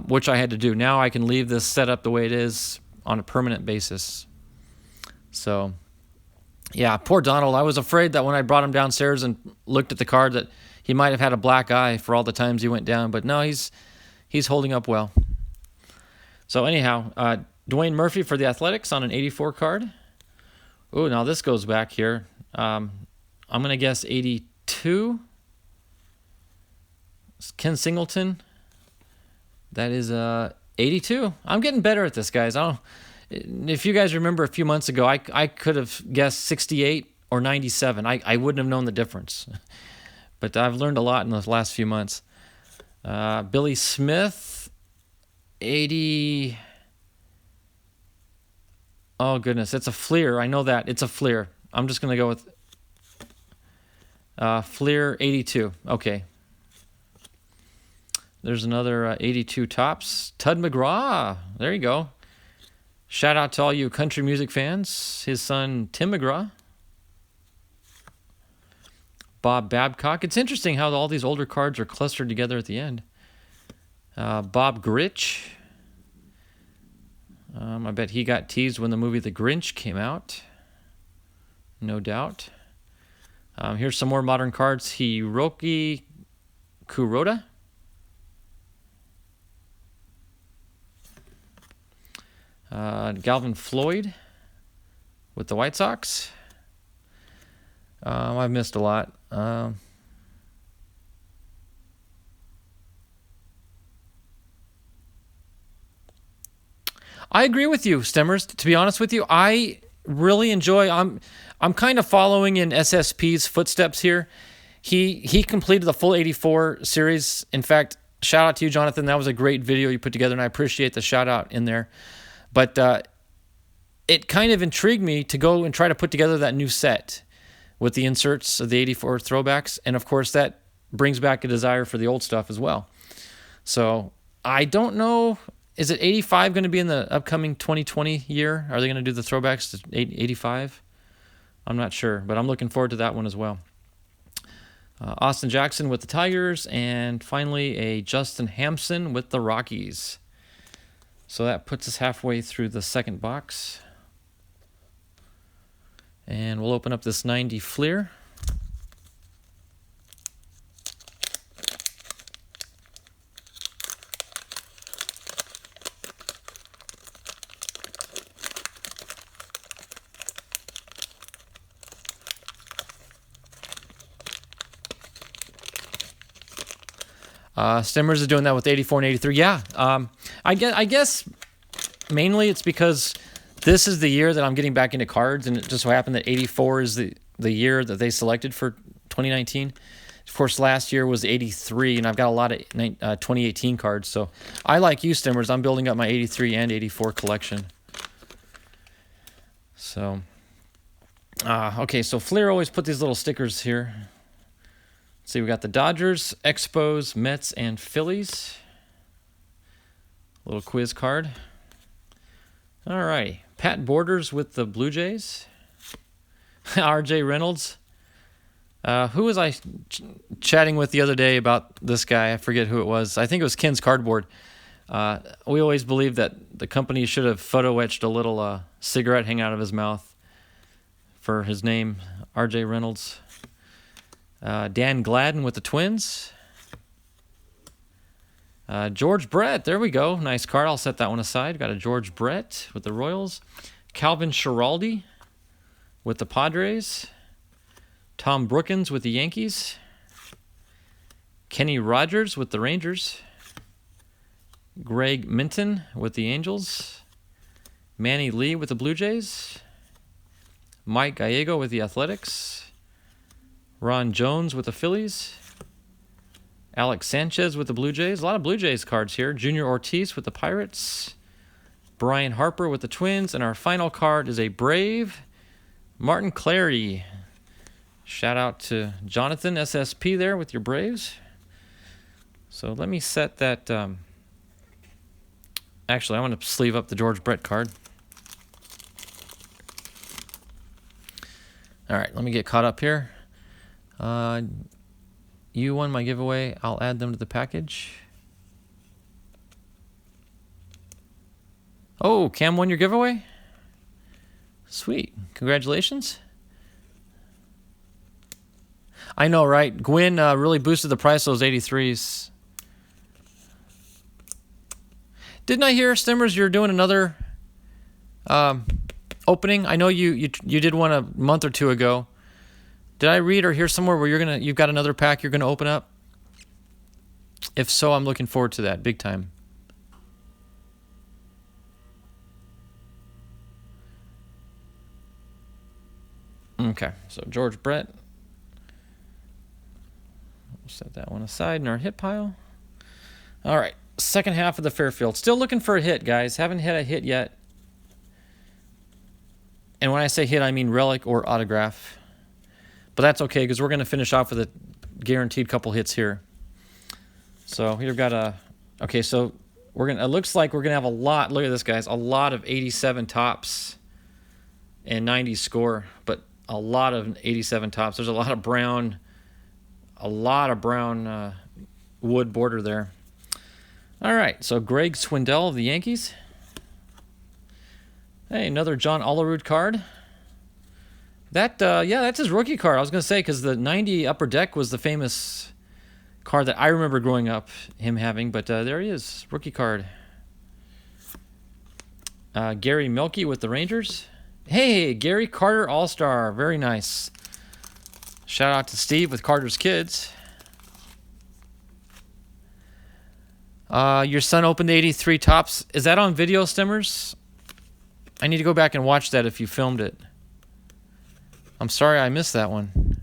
which I had to do. Now I can leave this set up the way it is on a permanent basis. So, yeah, poor Donald. I was afraid that when I brought him downstairs and looked at the card that he might have had a black eye for all the times he went down. But no, he's holding up well. So anyhow, Dwayne Murphy for the Athletics on an 84 card. Oh, now this goes back here. I'm going to guess 82. Ken Singleton. That is 82. I'm getting better at this, guys. If you guys remember a few months ago, I could have guessed 68 or 97. I wouldn't have known the difference. But I've learned a lot in the last few months. Billy Smith, 80. Oh, goodness. It's a Fleer. I know that. It's a Fleer. I'm just going to go with Fleer 82. Okay. There's another 82 tops. Tud McGraw. There you go. Shout out to all you country music fans. His son, Tim McGraw. Bob Babcock. It's interesting how all these older cards are clustered together at the end. Bob Gritch. I bet he got teased when the movie The Grinch came out. No doubt. Here's some more modern cards. Hiroki Kuroda. Galvin Floyd with the White Sox. I've missed a lot. I agree with you, Stemmers. To be honest with you, I really enjoy. I'm kind of following in SSP's footsteps here. He completed the full 84 series. In fact, shout out to you, Jonathan. That was a great video you put together, and I appreciate the shout out in there. But it kind of intrigued me to go and try to put together that new set with the inserts of the 84 throwbacks. And, of course, that brings back a desire for the old stuff as well. So I don't know. Is it 85 going to be in the upcoming 2020 year? Are they going to do the throwbacks to 85? I'm not sure, but I'm looking forward to that one as well. Austin Jackson with the Tigers, and finally a Justin Hampson with the Rockies. So that puts us halfway through the second box. And we'll open up this 90 Fleer. Stimmers is doing that with 84 and 83. Yeah, I guess mainly it's because this is the year that I'm getting back into cards, and it just so happened that 84 is the year that they selected for 2019. Of course, last year was 83, and I've got a lot of 2018 cards. So I, like you, Stimmers, I'm building up my 83 and 84 collection. So, okay, so Fleer always put these little stickers here. See, we got the Dodgers, Expos, Mets, and Phillies. Little quiz card. All right. Pat Borders with the Blue Jays. R.J. Reynolds. Who was I chatting with the other day about this guy? I forget who it was. I think it was Ken's Cardboard. We always believed that the company should have photo etched a little cigarette hanging out of his mouth for his name, R.J. Reynolds. Dan Gladden with the Twins. George Brett, there we go. Nice card. I'll set that one aside. Got a George Brett with the Royals. Calvin Schiraldi with the Padres. Tom Brookins with the Yankees. Kenny Rogers with the Rangers. Greg Minton with the Angels. Manny Lee with the Blue Jays. Mike Gallego with the Athletics. Ron Jones with the Phillies. Alex Sanchez with the Blue Jays. A lot of Blue Jays cards here. Junior Ortiz with the Pirates. Brian Harper with the Twins. And our final card is a Brave. Martin Clary. Shout out to Jonathan SSP there with your Braves. So let me set that. Actually, I want to sleeve up the George Brett card. All right, let me get caught up here. You won my giveaway. I'll add them to the package. Oh, Cam won your giveaway? Sweet. Congratulations. I know, right? Gwyn really boosted the price of those 83s. Didn't I hear, Stimmers, you're doing another opening? I know you did one a month or two ago. Did I read or hear somewhere where you've got another pack you're gonna open up? If so, I'm looking forward to that big time. Okay, so George Brett. We'll set that one aside in our hit pile. All right, second half of the Fairfield. Still looking for a hit, guys. Haven't hit a hit yet. And when I say hit, I mean relic or autograph. But that's okay, because we're going to finish off with a guaranteed couple hits here. So here we've got a... Okay, so we're gonna. It looks like we're going to have a lot... Look at this, guys. A lot of 87 tops and 90 score. But a lot of 87 tops. There's a lot of brown... wood border there. All right, so Greg Swindell of the Yankees. Hey, another John Olerud card. That, yeah, that's his rookie card. I was going to say, because the 90 Upper Deck was the famous card that I remember growing up him having. But there he is, rookie card. Gary Milkey with the Rangers. Hey, Gary Carter All-Star. Very nice. Shout out to Steve with Carter's Kids. Your son opened the 83 tops. Is that on video, Stimmers? I need to go back and watch that if you filmed it. I'm sorry I missed that one.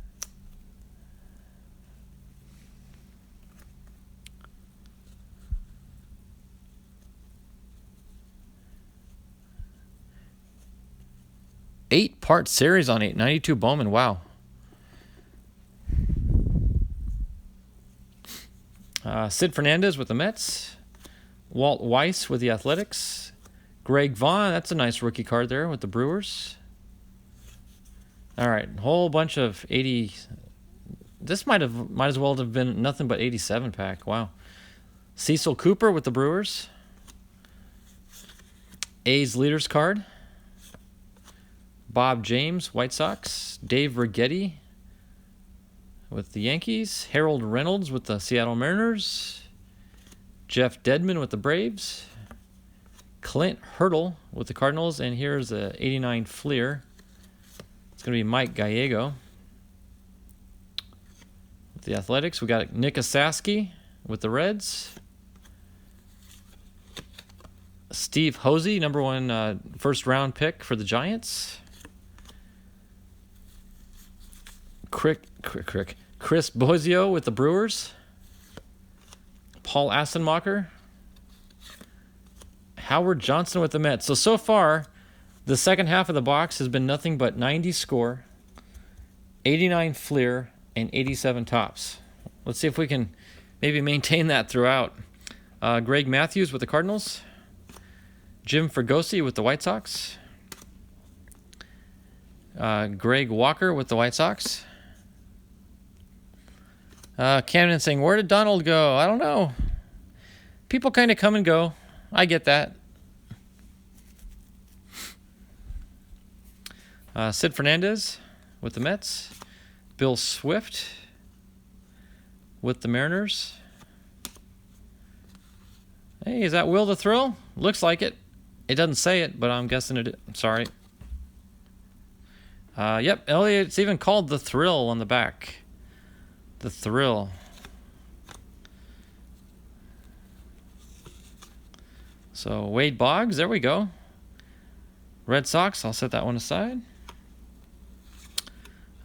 Eight-part series on 892 Bowman. Wow. Sid Fernandez with the Mets. Walt Weiss with the Athletics. Greg Vaughn, that's a nice rookie card there with the Brewers. All right, whole bunch of 80. This might as well have been nothing but 87 pack. Wow. Cecil Cooper with the Brewers. A's leaders card. Bob James, White Sox. Dave Righetti with the Yankees. Harold Reynolds with the Seattle Mariners. Jeff Dedman with the Braves. Clint Hurdle with the Cardinals. And here's a 89 Fleer. It's going to be Mike Gallego with the Athletics. We got Nick Asaski with the Reds. Steve Hosey, number one first round pick for the Giants. Chris Bozio with the Brewers. Paul Assenmacher. Howard Johnson with the Mets. So far, the second half of the box has been nothing but 90 score, 89 Fleer, and 87 tops. Let's see if we can maybe maintain that throughout. Greg Matthews with the Cardinals. Jim Fregosi with the White Sox. Greg Walker with the White Sox. Camden saying, where did Donald go? I don't know. People kind of come and go. I get that. Sid Fernandez with the Mets. Bill Swift with the Mariners. Hey, is that Will the Thrill? Looks like it. It doesn't say it, but I'm guessing it. Sorry. Yep, Elliot, it's even called The Thrill on the back. The Thrill. So, Wade Boggs, there we go. Red Sox, I'll set that one aside.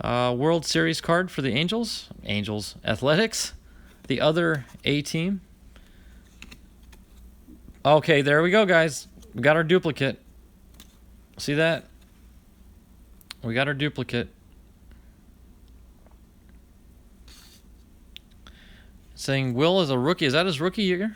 World Series card for the Angels. Angels. Athletics. The other A team. Okay, there we go, guys. We got our duplicate. See that? We got our duplicate. Saying Will is a rookie. Is that his rookie year?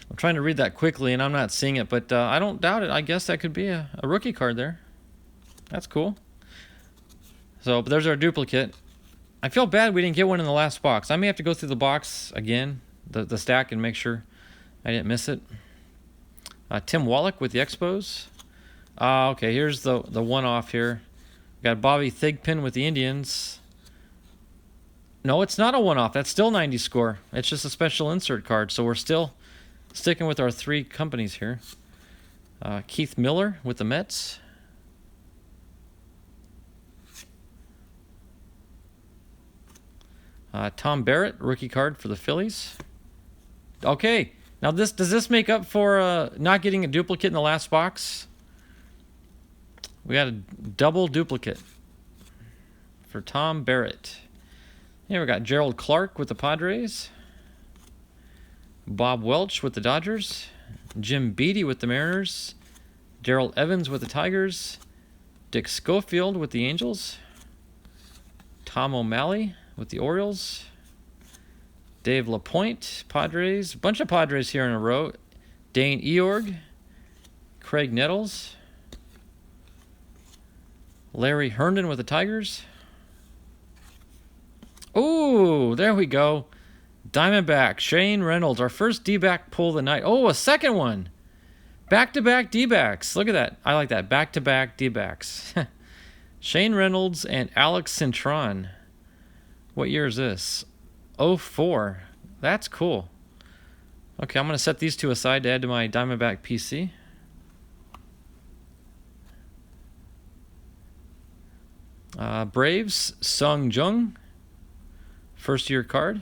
I'm trying to read that quickly, and I'm not seeing it, but I don't doubt it. I guess that could be a rookie card there. That's cool. So, but there's our duplicate. I feel bad we didn't get one in the last box. I may have to go through the box again, the stack, and make sure I didn't miss it. Tim Wallach with the Expos. Okay, here's the one-off here. Got Bobby Thigpen with the Indians. No, it's not a one-off. That's still 90 score. It's just a special insert card, so we're still sticking with our three companies here. Keith Miller with the Mets. Tom Barrett, rookie card for the Phillies. Okay, now does this make up for not getting a duplicate in the last box? We got a double duplicate for Tom Barrett. Here we got Gerald Clark with the Padres. Bob Welch with the Dodgers. Jim Beattie with the Mariners. Darrell Evans with the Tigers. Dick Schofield with the Angels. Tom O'Malley with the Orioles. Dave LaPointe, Padres. Bunch of Padres here in a row. Dane Eorg. Craig Nettles. Larry Herndon with the Tigers. Ooh, there we go. Diamondback, Shane Reynolds. Our first D-back pull of the night. Oh, a second one. Back-to-back D-backs. Look at that. I like that. Back-to-back D-backs. Shane Reynolds and Alex Cintron. What year is this? 04. That's cool. Okay, I'm going to set these two aside to add to my Diamondback PC. Braves, Sung Jung. First year card.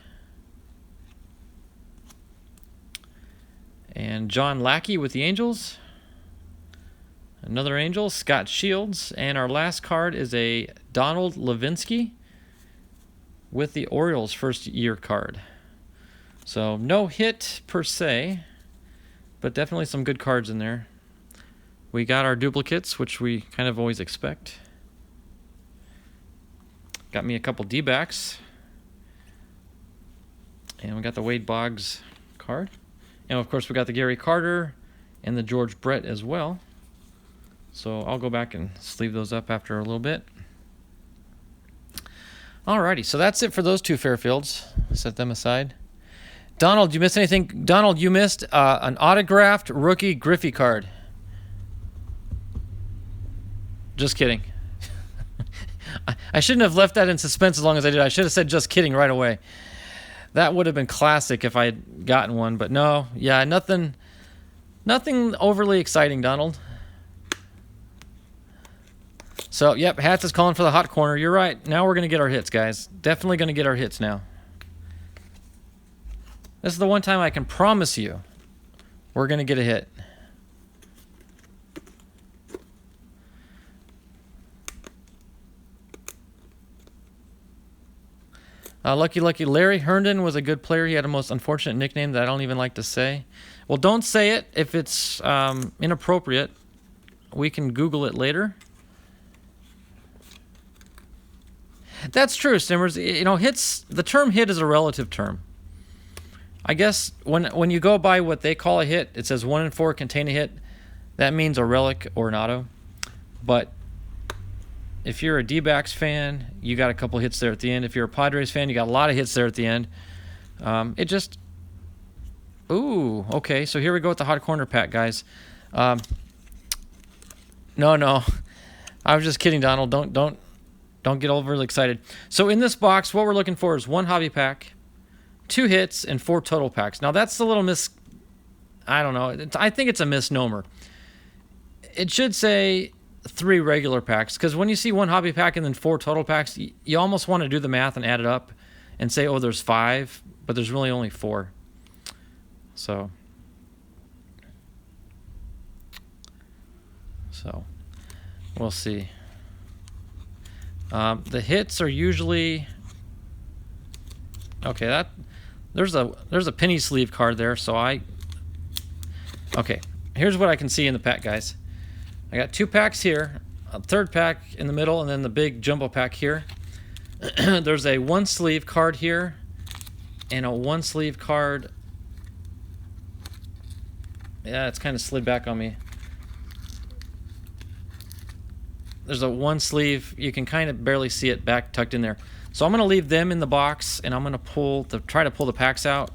And John Lackey with the Angels. Another Angel, Scott Shields. And our last card is a Donald Levinsky with the Orioles first year card. So no hit per se, but definitely some good cards in there. We got our duplicates, which we kind of always expect. Got me a couple D-backs. And we got the Wade Boggs card. And of course we got the Gary Carter and the George Brett as well. So I'll go back and sleeve those up after a little bit. Alrighty, so that's it for those two Fairfields. Set them aside. Donald, you missed anything? Donald, you missed an autographed rookie Griffey card. Just kidding. I shouldn't have left that in suspense as long as I did. I should have said just kidding right away. That would have been classic if I had gotten one, but no. Yeah, nothing overly exciting, Donald. So, yep, Hats is calling for the hot corner. You're right. Now we're going to get our hits, guys. Definitely going to get our hits now. This is the one time I can promise you we're going to get a hit. Lucky Larry Herndon was a good player. He had a most unfortunate nickname that I don't even like to say. Well, don't say it if it's inappropriate. We can Google it later. That's true, Stimmers. You know, hits. The term hit is a relative term. I guess when you go by what they call a hit, it says 1 in 4 contain a hit. That means a relic or an auto. But if you're a D-backs fan, you got a couple hits there at the end. If you're a Padres fan, you got a lot of hits there at the end. It just... Ooh, okay. So here we go with the hot corner pack, guys. No. I was just kidding, Donald. Don't get overly excited. So in this box, what we're looking for is one hobby pack, 2 hits and 4 total packs. Now that's a little I don't know. I think it's a misnomer. It should say 3 regular packs, because when you see 1 hobby pack and then 4 total packs, you almost want to do the math and add it up and say, oh, there's 5, but there's really only 4. So we'll see. The hits are usually okay. There's a penny sleeve card there, so okay. Here's what I can see in the pack, guys. I got 2 packs here, a 3rd pack in the middle, and then the big jumbo pack here. There's a 1 sleeve card here, and a 1 sleeve card. Yeah, it's kind of slid back on me. There's a 1 sleeve. You can kind of barely see it back tucked in there. So I'm going to leave them in the box, and I'm going to try to pull the packs out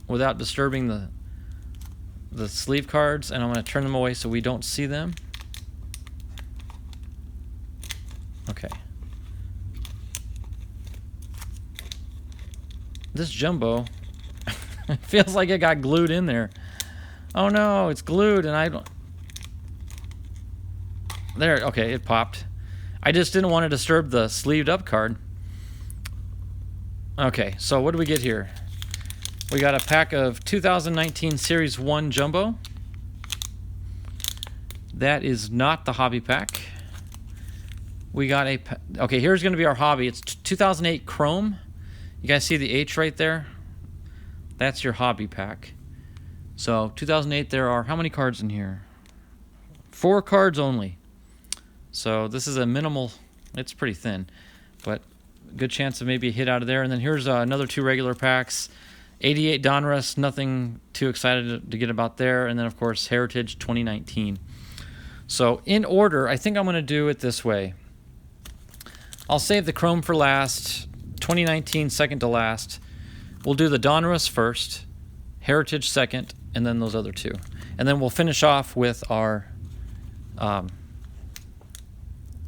without disturbing the sleeve cards, and I'm going to turn them away so we don't see them. Okay. This jumbo feels like it got glued in there. Oh no, it's glued, and I don't. There, okay, it popped. I just didn't want to disturb the sleeved up card. Okay, so what do we get here? We got a pack of 2019 Series 1 Jumbo. That is not the hobby pack. We got okay, here's going to be our hobby. It's 2008 Chrome. You guys see the H right there? That's your hobby pack. So 2008, there are how many cards in here? 4 cards only. So this is a minimal, it's pretty thin, but good chance of maybe a hit out of there. And then here's another 2 regular packs. 88 Donruss, nothing too excited to get about there. And then, of course, Heritage 2019. So in order, I think I'm going to do it this way. I'll save the Chrome for last, 2019 second to last. We'll do the Donruss first, Heritage second, and then those other 2. And then we'll finish off with our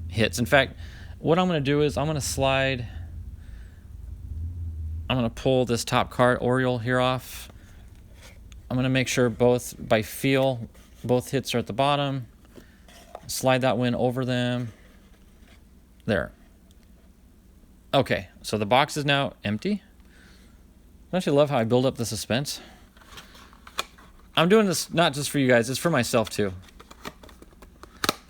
hits. In fact, what I'm going to do is I'm going to pull this top card, Oriole, here off. I'm going to make sure both, by feel, both hits are at the bottom. Slide that one over them. There. Okay, so the box is now empty. I actually love how I build up the suspense. I'm doing this not just for you guys, it's for myself too.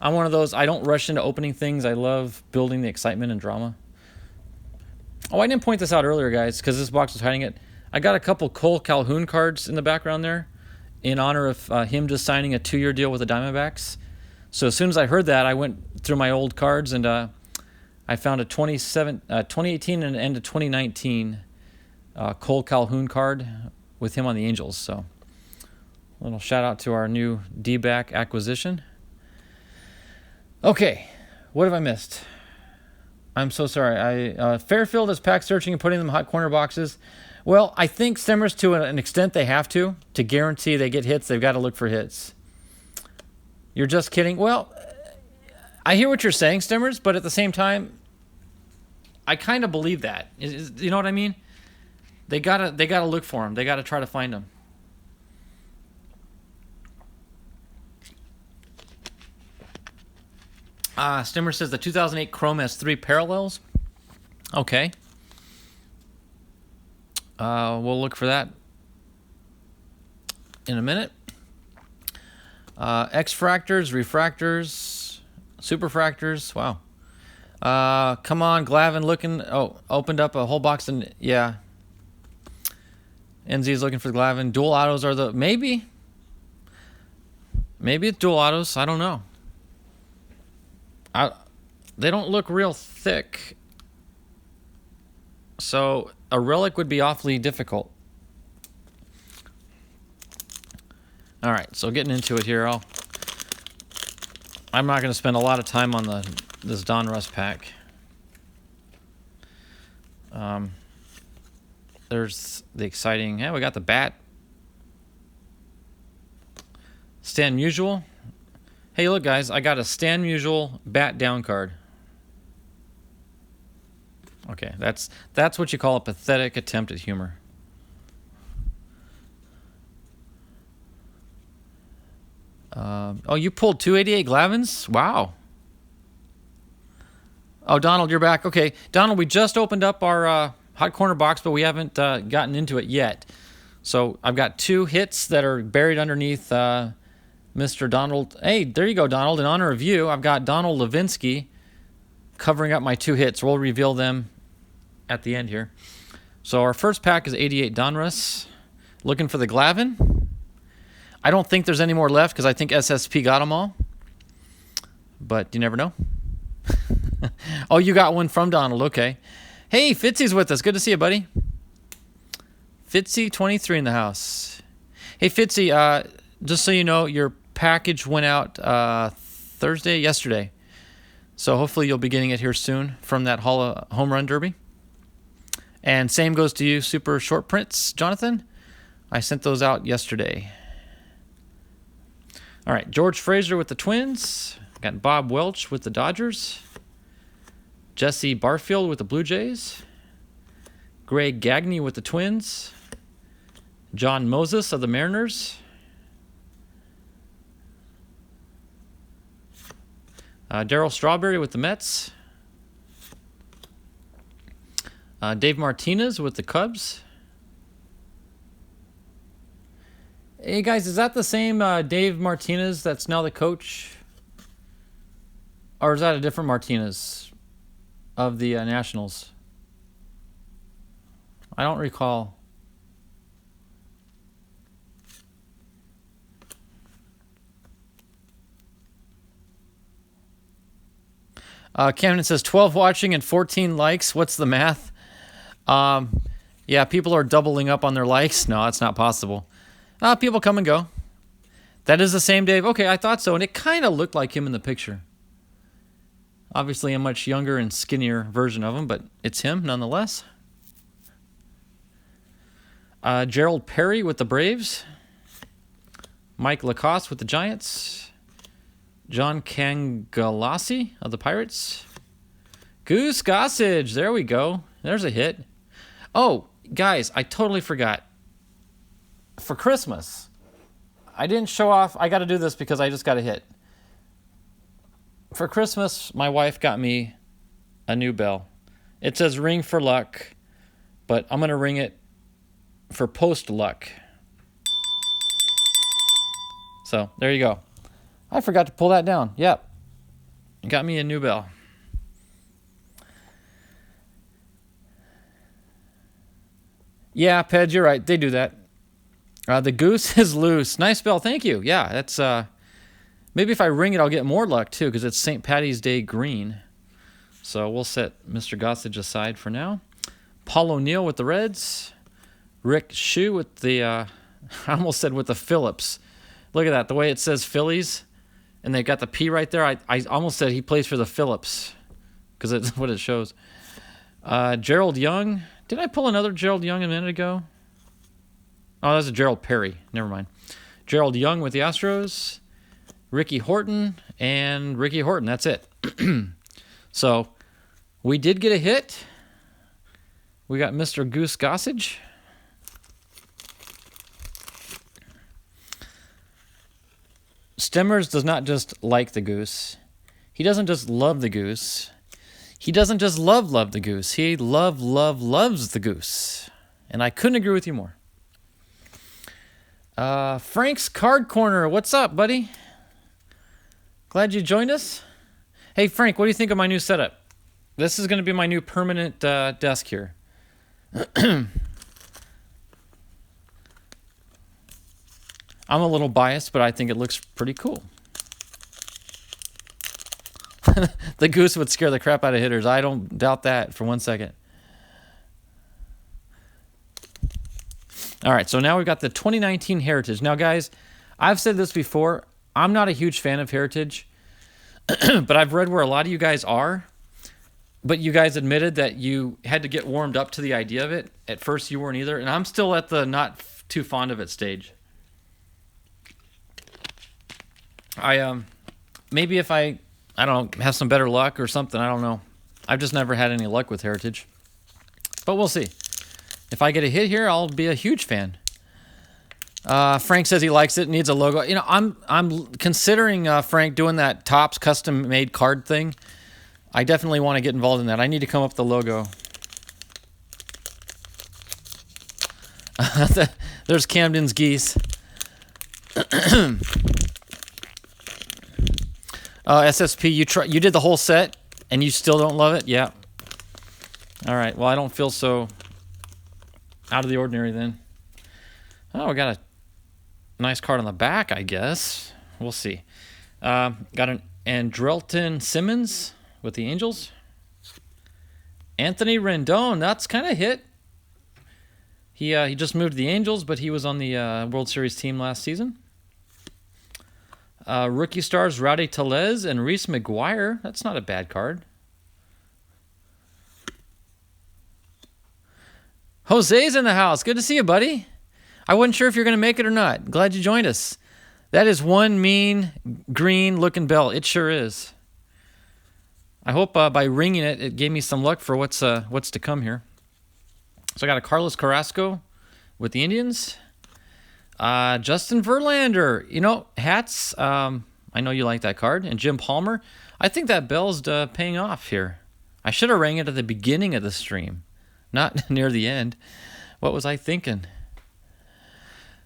I'm one of those, I don't rush into opening things. I love building the excitement and drama. Oh, I didn't point this out earlier, guys, because this box was hiding it. I got a couple Cole Calhoun cards in the background there in honor of him just signing a 2-year deal with the Diamondbacks. So as soon as I heard that, I went through my old cards, and I found a 2018 and end of 2019 Cole Calhoun card with him on the Angels. So a little shout out to our new D-back acquisition. Okay, what have I missed? I'm so sorry. Fairfield is pack searching and putting them in hot corner boxes. Well, I think Stimmers, to an extent, they have to guarantee they get hits. They've got to look for hits. You're just kidding. Well, I hear what you're saying, Stimmers, but at the same time, I kind of believe that. You know what I mean? They gotta look for them. They gotta try to find them. Stimmer says the 2008 Chrome has 3 parallels. Okay. We'll look for that in a minute. X-fractors, refractors, superfractors. Wow. Come on, Glavin looking. Oh, opened up a whole box and yeah. NZ is looking for Glavin. Dual autos are the maybe. Maybe it's dual autos. I don't know. They don't look real thick. So a relic would be awfully difficult. All right, so getting into it here, I'm not going to spend a lot of time on this Donruss pack. There's the exciting. Yeah, we got the bat. Stan Musial. Hey, look, guys, I got a Stan Musial bat down card. Okay, that's what you call a pathetic attempt at humor. Oh, you pulled 288 Glavins? Wow. Oh, Donald, you're back. Okay, Donald, we just opened up our hot corner box, but we haven't gotten into it yet. So I've got 2 hits that are buried underneath Mr. Donald. Hey, there you go, Donald. In honor of you, I've got Donald Levinsky covering up my 2 hits. We'll reveal them at the end here. So our first pack is 88 Donruss. Looking for the Glavin. I don't think there's any more left because I think SSP got them all. But you never know. Oh, you got one from Donald. Okay. Hey, Fitzy's with us. Good to see you, buddy. Fitzy23 in the house. Hey, Fitzy, just so you know, your package went out yesterday. So hopefully you'll be getting it here soon from that home run derby. And same goes to you, Super Short Prints, Jonathan. I sent those out yesterday. All right, George Fraser with the Twins. Got Bob Welch with the Dodgers. Jesse Barfield with the Blue Jays. Greg Gagne with the Twins. John Moses of the Mariners. Darryl Strawberry with the Mets. Dave Martinez with the Cubs. Hey guys, is that the same Dave Martinez that's now the coach? Or is that a different Martinez of the Nationals? I don't recall. Camden says 12 watching and 14 likes. What's the math? Yeah, people are doubling up on their likes. No, it's not possible. People come and go. That is the same Dave. Okay, I thought so, and it kind of looked like him in the picture. Obviously, a much younger and skinnier version of him, but it's him nonetheless. Gerald Perry with the Braves. Mike Lacoste with the Giants. John Cangalassi of the Pirates. Goose Gossage. There we go. There's a hit. Oh, guys, I totally forgot. For Christmas, I didn't show off. I got to do this because I just got a hit. For Christmas, my wife got me a new bell. It says ring for luck, but I'm going to ring it for post luck. So there you go. I forgot to pull that down. Yep. Got me a new bell. Yeah, Ped, you're right. They do that. The goose is loose. Nice bell. Thank you. Yeah, that's... maybe if I ring it, I'll get more luck, too, because it's St. Patty's Day green. So we'll set Mr. Gossage aside for now. Paul O'Neill with the Reds. Rick Shue with the... I almost said with the Phillips. Look at that. The way it says Phillies, and they got the P right there. I almost said he plays for the Phillips, because that's what it shows. Gerald Young. Did I pull another Gerald Young a minute ago? Oh, that's a Gerald Perry. Never mind. Gerald Young with the Astros. Ricky Horton and Ricky Horton. That's it. So we did get a hit. We got Mr. Goose Gossage. Stemmers does not just like the goose. He doesn't just love the goose. He doesn't just love the goose. He loves the goose. And I couldn't agree with you more. Frank's Card Corner. What's up, buddy? Glad you joined us. Hey, Frank, what do you think of my new setup? This is going to be my new permanent desk here. I'm a little biased, but I think it looks pretty cool. The goose would scare the crap out of hitters. I don't doubt that for 1 second. All right, so now we've got the 2019 Heritage. Now, guys, I've said this before. I'm not a huge fan of Heritage, but I've read where a lot of you guys are. But you guys admitted that you had to get warmed up to the idea of it. At first, you weren't either, and I'm still at the not too fond of it stage. Maybe if I don't know, have some better luck or something. I don't know. I've just never had any luck with Heritage. But we'll see. If I get a hit here, I'll be a huge fan. Frank says he likes it, needs a logo. You know, I'm considering, Frank, doing that Topps custom-made card thing. I definitely want to get involved in that. I need to come up with the logo. There's Camden's geese. SSP, you did the whole set and you still don't love it? Yeah. All right. Well, I don't feel so out of the ordinary then. Oh, we got a nice card on the back, I guess. We'll see. Got an Andrelton Simmons with the Angels. Anthony Rendon, that's kind of hit. He just moved to the Angels, but he was on the World Series team last season. Rookie stars Rowdy Tellez and Reese McGuire. That's not a bad card. Jose's in the house. Good to see you, buddy. I wasn't sure if you're going to make it or not. Glad you joined us. That is one mean green-looking belt. It sure is. I hope by ringing it, it gave me some luck for what's to come here. So I got a Carlos Carrasco with the Indians. Justin Verlander. You know, hats. I know you like that card. And Jim Palmer. I think that bell's paying off here. I should have rang it at the beginning of the stream, not near the end. What was I thinking?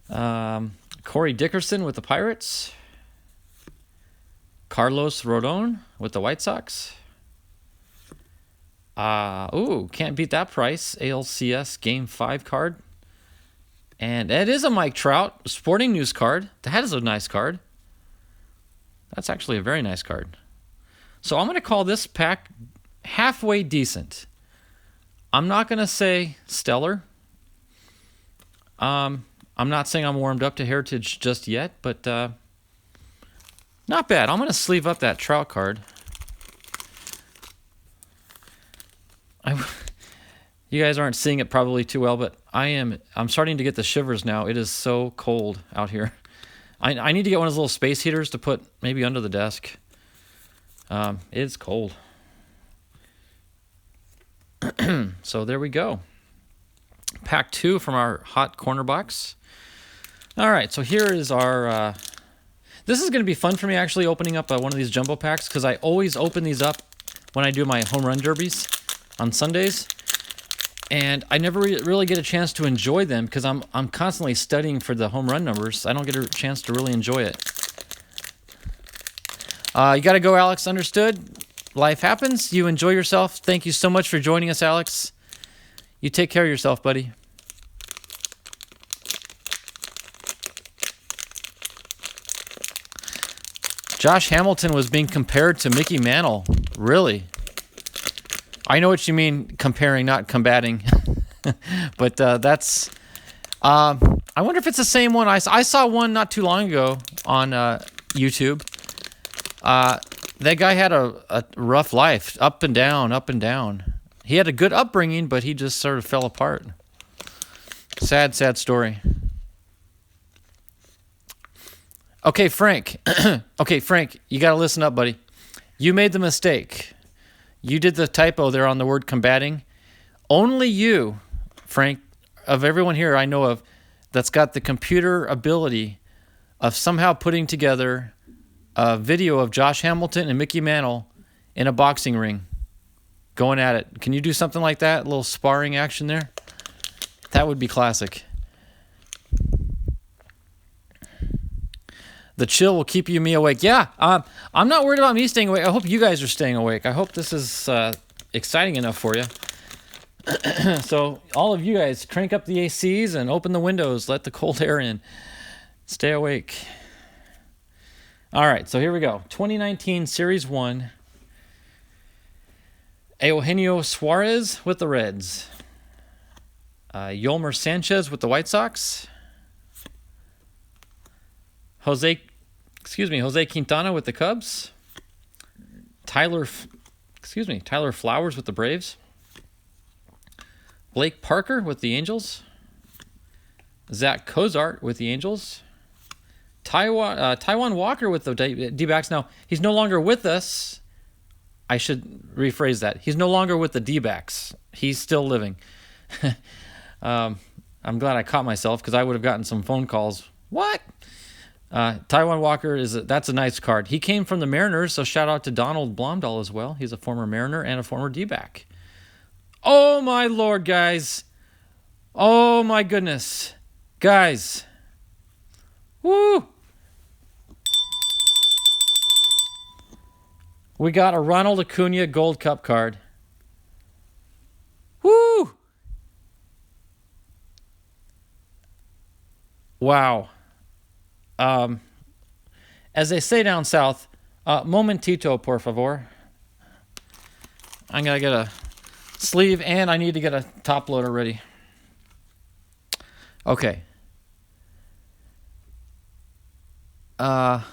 Corey Dickerson with the Pirates. Carlos Rodon with the White Sox. Can't beat that price. ALCS Game 5 card. And it is a Mike Trout Sporting News card. That is a nice card. That's actually a very nice card. So I'm going to call this pack halfway decent. I'm not going to say stellar. I'm not saying I'm warmed up to Heritage just yet, but not bad. I'm going to sleeve up that Trout card. You guys aren't seeing it probably too well, but I'm starting to get the shivers now. It is so cold out here. I need to get one of those little space heaters to put maybe under the desk. It's cold. So there we go. Pack 2 from our hot corner box. All right, so here is our... this is going to be fun for me actually opening up one of these jumbo packs because I always open these up when I do my home run derbies on Sundays. And I never really get a chance to enjoy them because I'm constantly studying for the home run numbers. I don't get a chance to really enjoy it. You got to go, Alex. Understood. Life happens. You enjoy yourself. Thank you so much for joining us, Alex. You take care of yourself, buddy. Josh Hamilton was being compared to Mickey Mantle. Really? I know what you mean, comparing, not combating. But that's... I wonder if it's the same one. I saw one not too long ago on YouTube. That guy had a rough life, up and down, up and down. He had a good upbringing, but he just sort of fell apart. Sad, sad story. Okay, Frank. Okay, Frank, you got to listen up, buddy. You made the mistake. You did the typo there on the word combating. Only you, Frank, of everyone here I know of, that's got the computer ability of somehow putting together a video of Josh Hamilton and Mickey Mantle in a boxing ring going at it. Can you do something like that? A little sparring action there? That would be classic. The chill will keep me awake. Yeah, I'm not worried about me staying awake. I hope you guys are staying awake. I hope this is exciting enough for you. So all of you guys, crank up the ACs and open the windows. Let the cold air in. Stay awake. All right, so here we go. 2019 Series 1. Eugenio Suarez with the Reds. Yolmer Sanchez with the White Sox. Jose Quintana with the Cubs. Tyler Flowers with the Braves. Blake Parker with the Angels. Zach Cozart with the Angels. Taiwan Walker with the D-backs. Now, he's no longer with us. I should rephrase that. He's no longer with the D-backs. He's still living. I'm glad I caught myself because I would have gotten some phone calls. What? Taiwan Walker that's a nice card. He came from the Mariners, so shout out to Donald Blomdahl as well. He's a former Mariner and a former D-back. Oh my Lord, guys. Oh my goodness. Guys. Woo! We got a Ronald Acuna Gold Cup card. Woo! Wow. As they say down south, momentito, por favor. I'm going to get a sleeve, and I need to get a top loader ready. Okay. I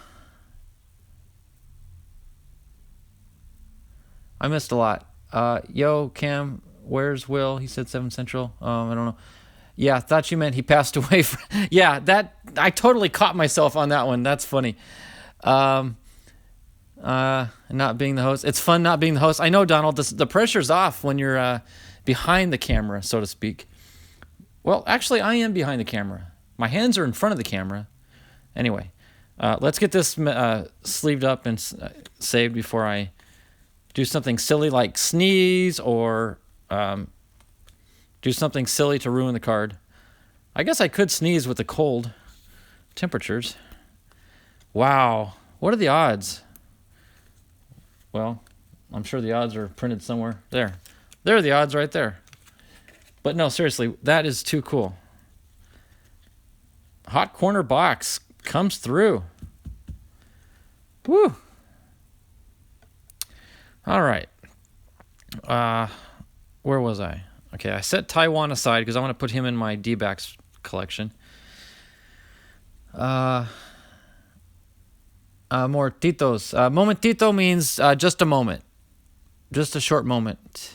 missed a lot. Yo, Cam, where's Will? He said 7 Central. I don't know. Yeah, thought you meant he passed away. Yeah, I totally caught myself on that one. That's funny. Not being the host. It's fun not being the host. I know, Donald, the pressure's off when you're behind the camera, so to speak. Well, actually, I am behind the camera. My hands are in front of the camera. Anyway, let's get this sleeved up and saved before I do something silly like sneeze or do something silly to ruin the card. I guess I could sneeze with the cold temperatures. Wow. What are the odds? Well, I'm sure the odds are printed somewhere. There. There are the odds right there. But no, seriously, that is too cool. Hot corner box comes through. Woo. All right. Where was I? Okay, I set Taiwan aside because I want to put him in my D-backs collection. More titos. Momentito means just a moment. Just a short moment.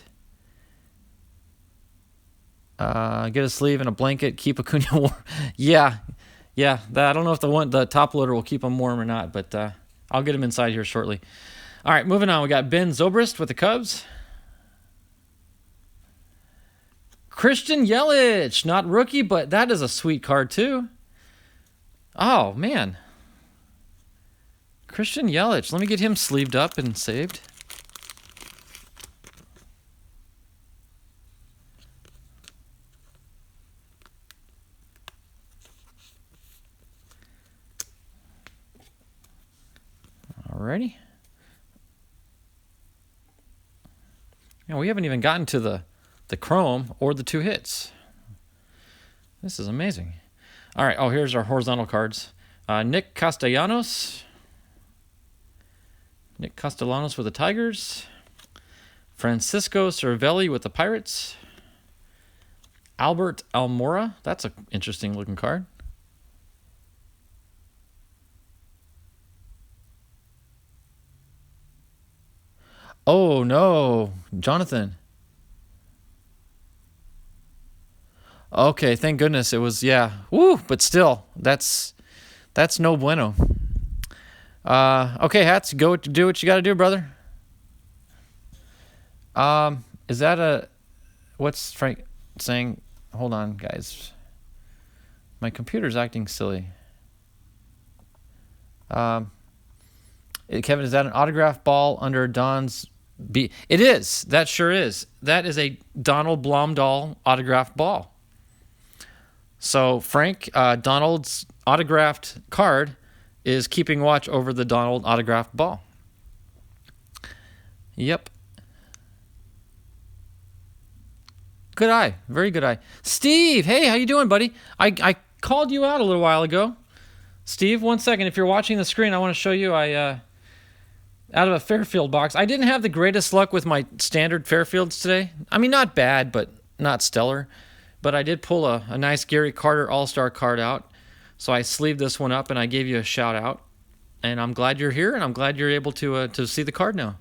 Get a sleeve and a blanket. Keep Acuna warm. Yeah. I don't know if the top loader will keep him warm or not, but I'll get him inside here shortly. All right, moving on. We got Ben Zobrist with the Cubs. Christian Yelich, not rookie, but that is a sweet card too. Oh, man. Christian Yelich. Let me get him sleeved up and saved. Alrighty. And we haven't even gotten to the chrome or the 2 hits. This is amazing. All right. Oh, here's our horizontal cards. Nick Castellanos. Nick Castellanos with the Tigers. Francisco Cervelli with the Pirates. Albert Almora. That's an interesting looking card. Oh, no. Jonathan. Okay, thank goodness it was, yeah. Woo, but still, that's no bueno. Okay, Hats, go do what you got to do, brother. Is that what's Frank saying? Hold on, guys. My computer's acting silly. Kevin, is that an autograph ball under Don's B? It is. That sure is. That is a Donald Blomdahl autographed ball. So, Frank, Donald's autographed card is keeping watch over the Donald autographed ball. Yep. Good eye. Very good eye. Steve, hey, how you doing, buddy? I called you out a little while ago. Steve, 1 second. If you're watching the screen, I want to show you out of a Fairfield box. I didn't have the greatest luck with my standard Fairfields today. I mean, not bad, but not stellar. But I did pull a nice Gary Carter All-Star card out. So I sleeved this one up and I gave you a shout out. And I'm glad you're here and I'm glad you're able to see the card now.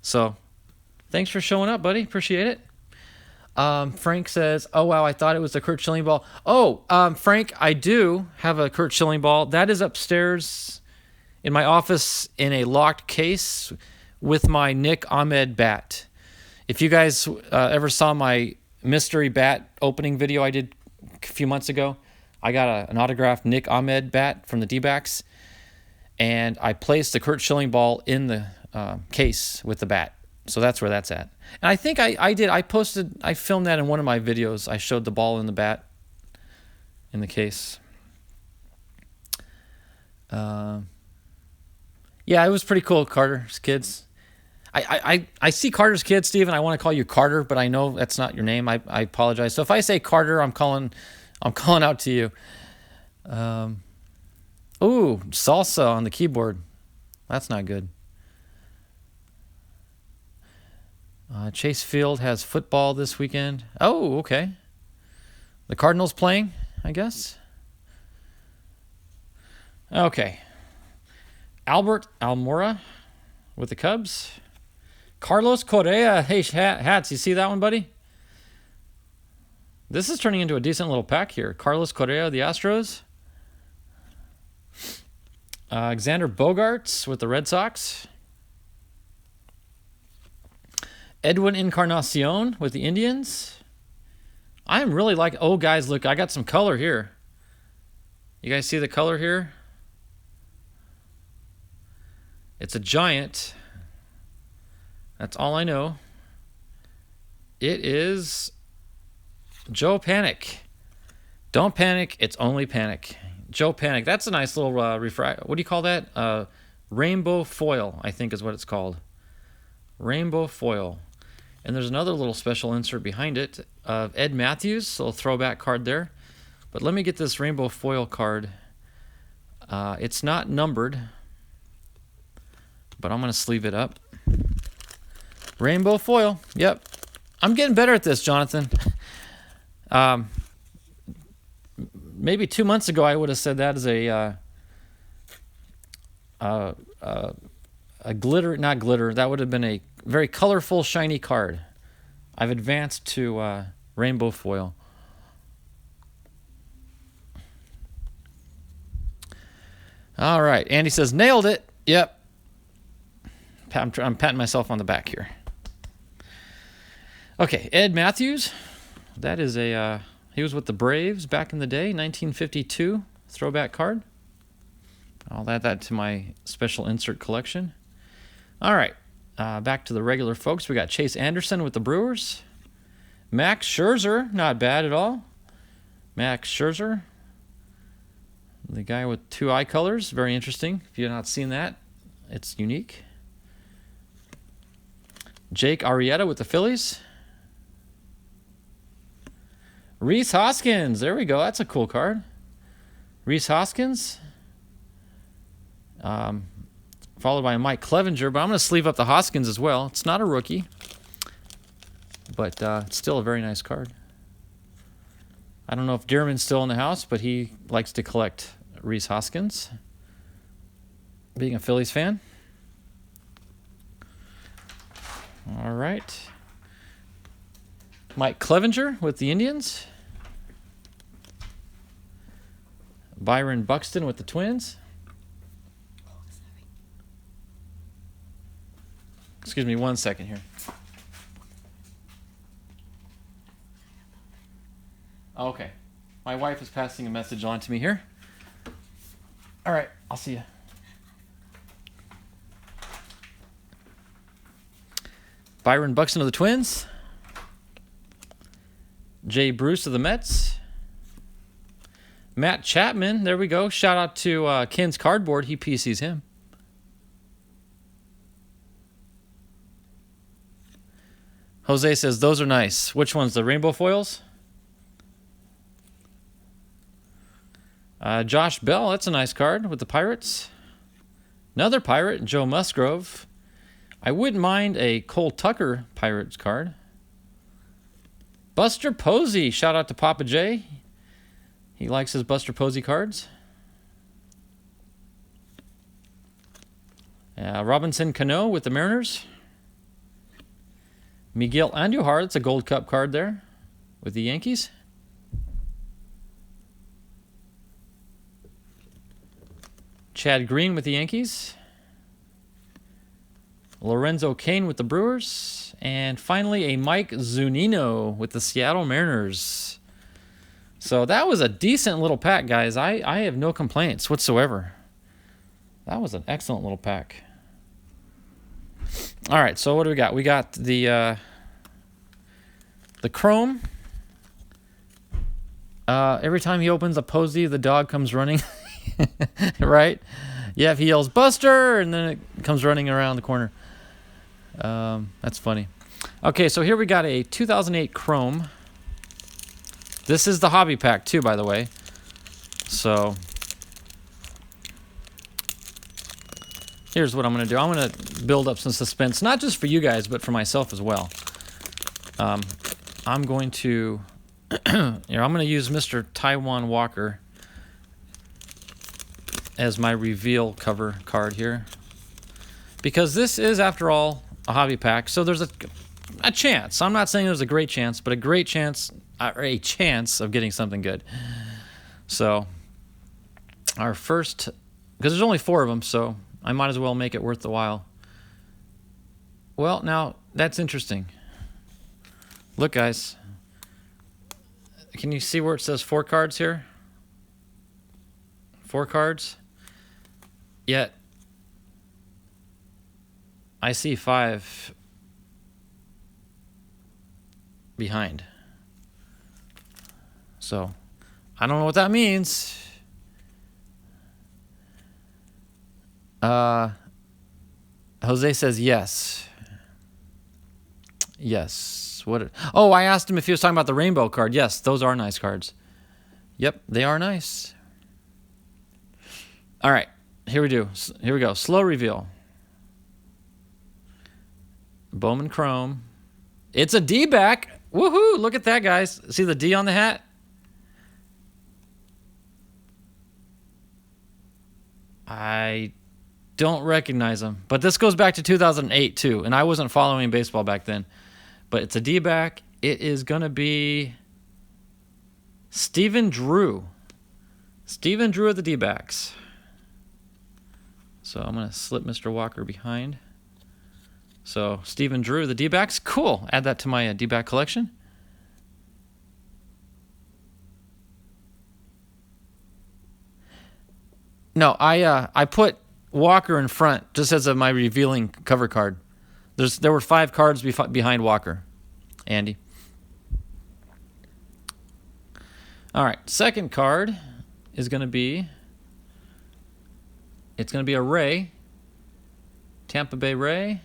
So thanks for showing up, buddy. Appreciate it. Frank says, oh, wow, I thought it was a Curt Schilling ball. Oh, Frank, I do have a Curt Schilling ball. That is upstairs in my office in a locked case with my Nick Ahmed bat. If you guys ever saw my mystery bat opening video I did a few months ago, I got an autographed Nick Ahmed bat from the D-backs, and I placed the Curt Schilling ball in the case with the bat. So that's where that's at. And I think I filmed that in one of my videos. I showed the ball in the bat in the case. Yeah, it was pretty cool, Carter's kids. I see Carter's kids, Steven. I want to call you Carter, but I know that's not your name. I apologize. So if I say Carter, I'm calling out to you. Ooh, salsa on the keyboard. That's not good. Chase Field has football this weekend. Oh, okay. The Cardinals playing, I guess. Okay. Albert Almora with the Cubs. Carlos Correa. Hey, Hats, you see that one, buddy? This is turning into a decent little pack here. Carlos Correa, the Astros. Alexander Bogaerts with the Red Sox. Edwin Encarnacion with the Indians. I am really like, oh, guys, look, I got some color here. You guys see the color here? It's a giant. That's all I know. It is Joe Panic. Don't panic. It's only panic. Joe Panic. That's a nice little what do you call that? Rainbow foil, I think is what it's called. Rainbow foil. And there's another little special insert behind it of Ed Matthews, a little throwback card there. But let me get this rainbow foil card. It's not numbered, but I'm going to sleeve it up. Rainbow foil. Yep. I'm getting better at this, Jonathan. Maybe 2 months ago I would have said that as a glitter, not glitter. That would have been a very colorful, shiny card. I've advanced to rainbow foil. All right. Andy says, nailed it. Yep. I'm patting myself on the back here. Okay, Ed Matthews. That is he was with the Braves back in the day, 1952 throwback card. I'll add that to my special insert collection. All right, back to the regular folks. We got Chase Anderson with the Brewers. Max Scherzer, not bad at all. Max Scherzer, the guy with two eye colors, very interesting. If you've not seen that, it's unique. Jake Arrieta with the Phillies. Rhys Hoskins, there we go. That's a cool card. Rhys Hoskins. Followed by Mike Clevenger, but I'm going to sleeve up the Hoskins as well. It's not a rookie, but it's still a very nice card. I don't know if Dearman's still in the house, but he likes to collect Rhys Hoskins, being a Phillies fan. All right. Mike Clevenger with the Indians. Byron Buxton with the Twins. Excuse me 1 second here. Okay. My wife is passing a message on to me here. All right. I'll see you. Byron Buxton of the Twins. Jay Bruce of the Mets. Matt Chapman. There we go. Shout out to Ken's Cardboard. He PCs him. Jose says, those are nice. Which ones? The rainbow foils? Josh Bell. That's a nice card with the Pirates. Another Pirate, Joe Musgrove. I wouldn't mind a Cole Tucker Pirates card. Buster Posey. Shout out to Papa J. He likes his Buster Posey cards. Robinson Cano with the Mariners. Miguel Andujar. That's a Gold Cup card there with the Yankees. Chad Green with the Yankees. Lorenzo Cain with the Brewers. And finally, a Mike Zunino with the Seattle Mariners. So that was a decent little pack, guys. I have no complaints whatsoever. That was an excellent little pack. All right, so what do we got? We got the Chrome. Every time he opens a Posey, the dog comes running. Right? Yeah, if he yells Buster, and then it comes running around the corner. That's funny. Okay, so here we got a 2008 Chrome. This is the hobby pack too, by the way. So here's what I'm going to do. I'm going to build up some suspense, not just for you guys, but for myself as well. I'm going to I'm going to use Mr. Taiwan Walker as my reveal cover card here, because this is, after all, a hobby pack. So there's a chance. I'm not saying there's a great chance, but a great chance, or a chance of getting something good. So our first, because there's only 4 of them, so I might as well make it worth the while. Well, now that's interesting. Look, guys. Can you see where it says 4 cards here? 4 cards. Yet I see 5 behind. So I don't know what that means. Jose says yes. Yes. What? Oh, I asked him if he was talking about the rainbow card. Yes, those are nice cards. Yep, they are nice. All right, here we go. Slow reveal. Bowman Chrome. It's a D-back. Woohoo! Look at that, guys. See the D on the hat? I don't recognize him. But this goes back to 2008, too. And I wasn't following baseball back then. But it's a D-back. It is going to be Stephen Drew. Stephen Drew of the D-backs. So I'm going to slip Mr. Walker behind. So Stephen Drew, the D-backs. Cool. Add that to my D-back collection. No, I put Walker in front just as my revealing cover card. There were 5 cards behind Walker, Andy. All right, second card is going to be, it's going to be a Ray, Tampa Bay Ray.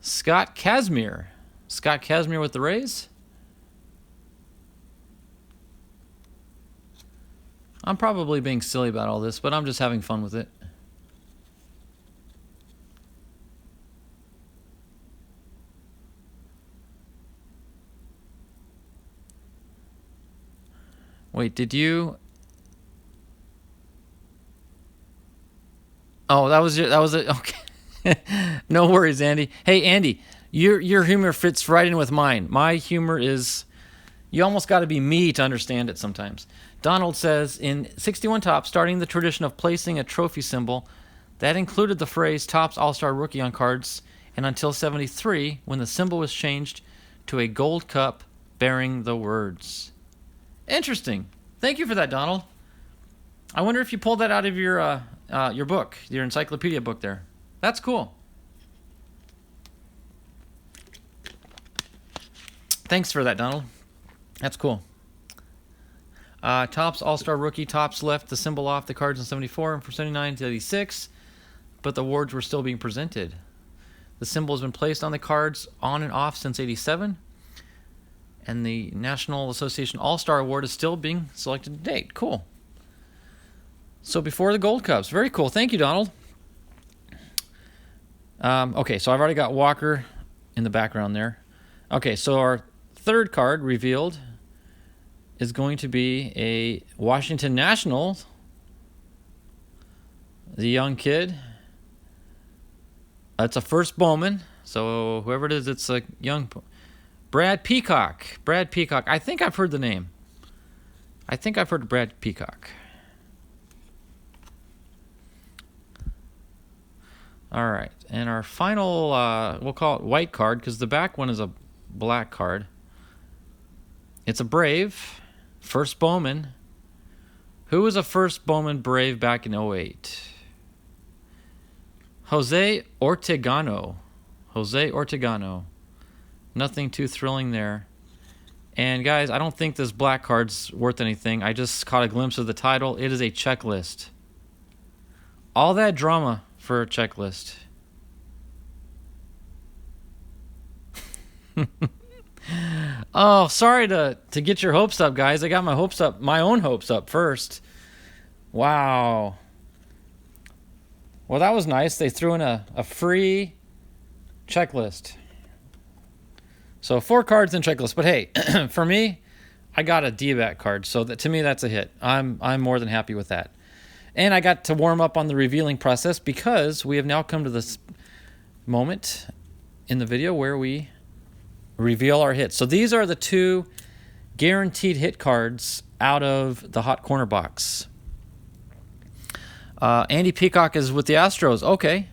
Scott Kazmir. Scott Kazmir with the Rays. I'm probably being silly about all this, but I'm just having fun with it. Wait, did you? Oh, that was it. Okay. No worries, Andy. Hey, Andy, your humor fits right in with mine. My humor is, you almost got to be me to understand it sometimes. Donald says, in 61 Topps, starting the tradition of placing a trophy symbol, that included the phrase Topps All-Star Rookie on cards, and until 73, when the symbol was changed to a gold cup bearing the words. Interesting. Thank you for that, Donald. I wonder if you pulled that out of your book, your encyclopedia book there. That's cool. Thanks for that, Donald. That's cool. Topps All-Star Rookie. Topps left the symbol off the cards in 74 and from 79 to 86, but the awards were still being presented. The symbol has been placed on the cards on and off since 87, and the National Association All-Star Award is still being selected to date. Cool. So before the Gold Cups. Very cool. Thank you, Donald. Okay, so I've already got Walker in the background there. Okay, so our third card revealed is going to be a Washington Nationals. The young kid. It's a first Bowman. So whoever it is, it's a young Brad Peacock. Brad Peacock. I think I've heard the name. I think I've heard of Brad Peacock. All right, and our final, we'll call it white card because the back one is a black card. It's a Brave, first Bowman. Who was a first Bowman Brave back in 08? Jose Ortegano. Jose Ortegano. Nothing too thrilling there. And guys, I don't think this black card's worth anything. I just caught a glimpse of the title. It is a checklist. All that drama for a checklist. Oh, sorry to get your hopes up, guys. I got my hopes up, my own hopes up first. Wow. Well, that was nice. They threw in a free checklist. So 4 cards in checklist. But hey, for me, I got a D-back card. So that, to me, that's a hit. I'm more than happy with that. And I got to warm up on the revealing process because we have now come to this moment in the video where we reveal our hits. So these are the 2 guaranteed hit cards out of the hot corner box. Andy Peacock is with the Astros. Okay.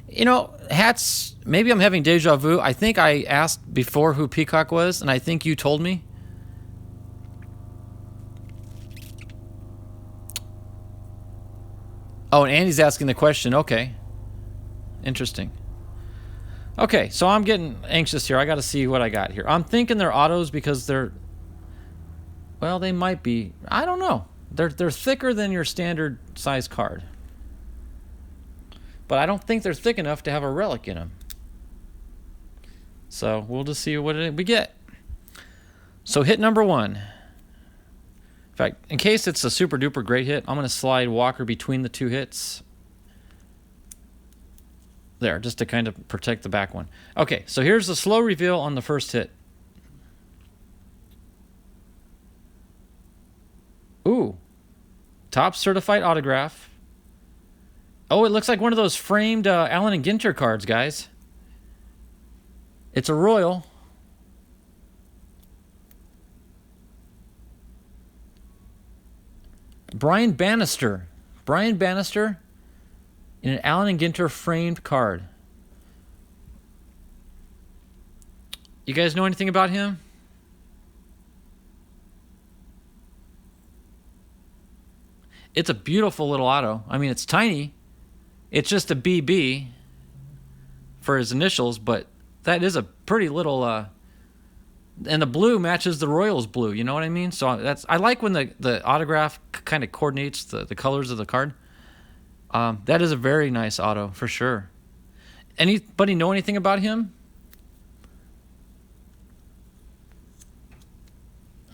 You know, hats, maybe I'm having deja vu. I think I asked before who Peacock was, and I think you told me. Oh, and Andy's asking the question. Okay. Interesting. Okay, so I'm getting anxious here. I got to see what I got here. I'm thinking they're autos because they're... Well, they might be. I don't know. They're thicker than your standard size card. But I don't think they're thick enough to have a relic in them. So we'll just see what we get. So hit number 1. In fact, in case it's a super duper great hit, I'm going to slide Walker between the 2 hits. There, just to kind of protect the back one. Okay, so here's the slow reveal on the first hit. Ooh. Top certified autograph. Oh, it looks like one of those framed Allen and Ginter cards, guys. It's a Royal. Brian Bannister. Brian Bannister in an Allen and Ginter framed card. You guys know anything about him? It's a beautiful little auto. I mean, it's tiny. It's just a BB for his initials, but that is a pretty little... and the blue matches the Royals blue, you know what I mean? So I like when the autograph kind of coordinates the colors of the card. That is a very nice auto, for sure. Anybody know anything about him?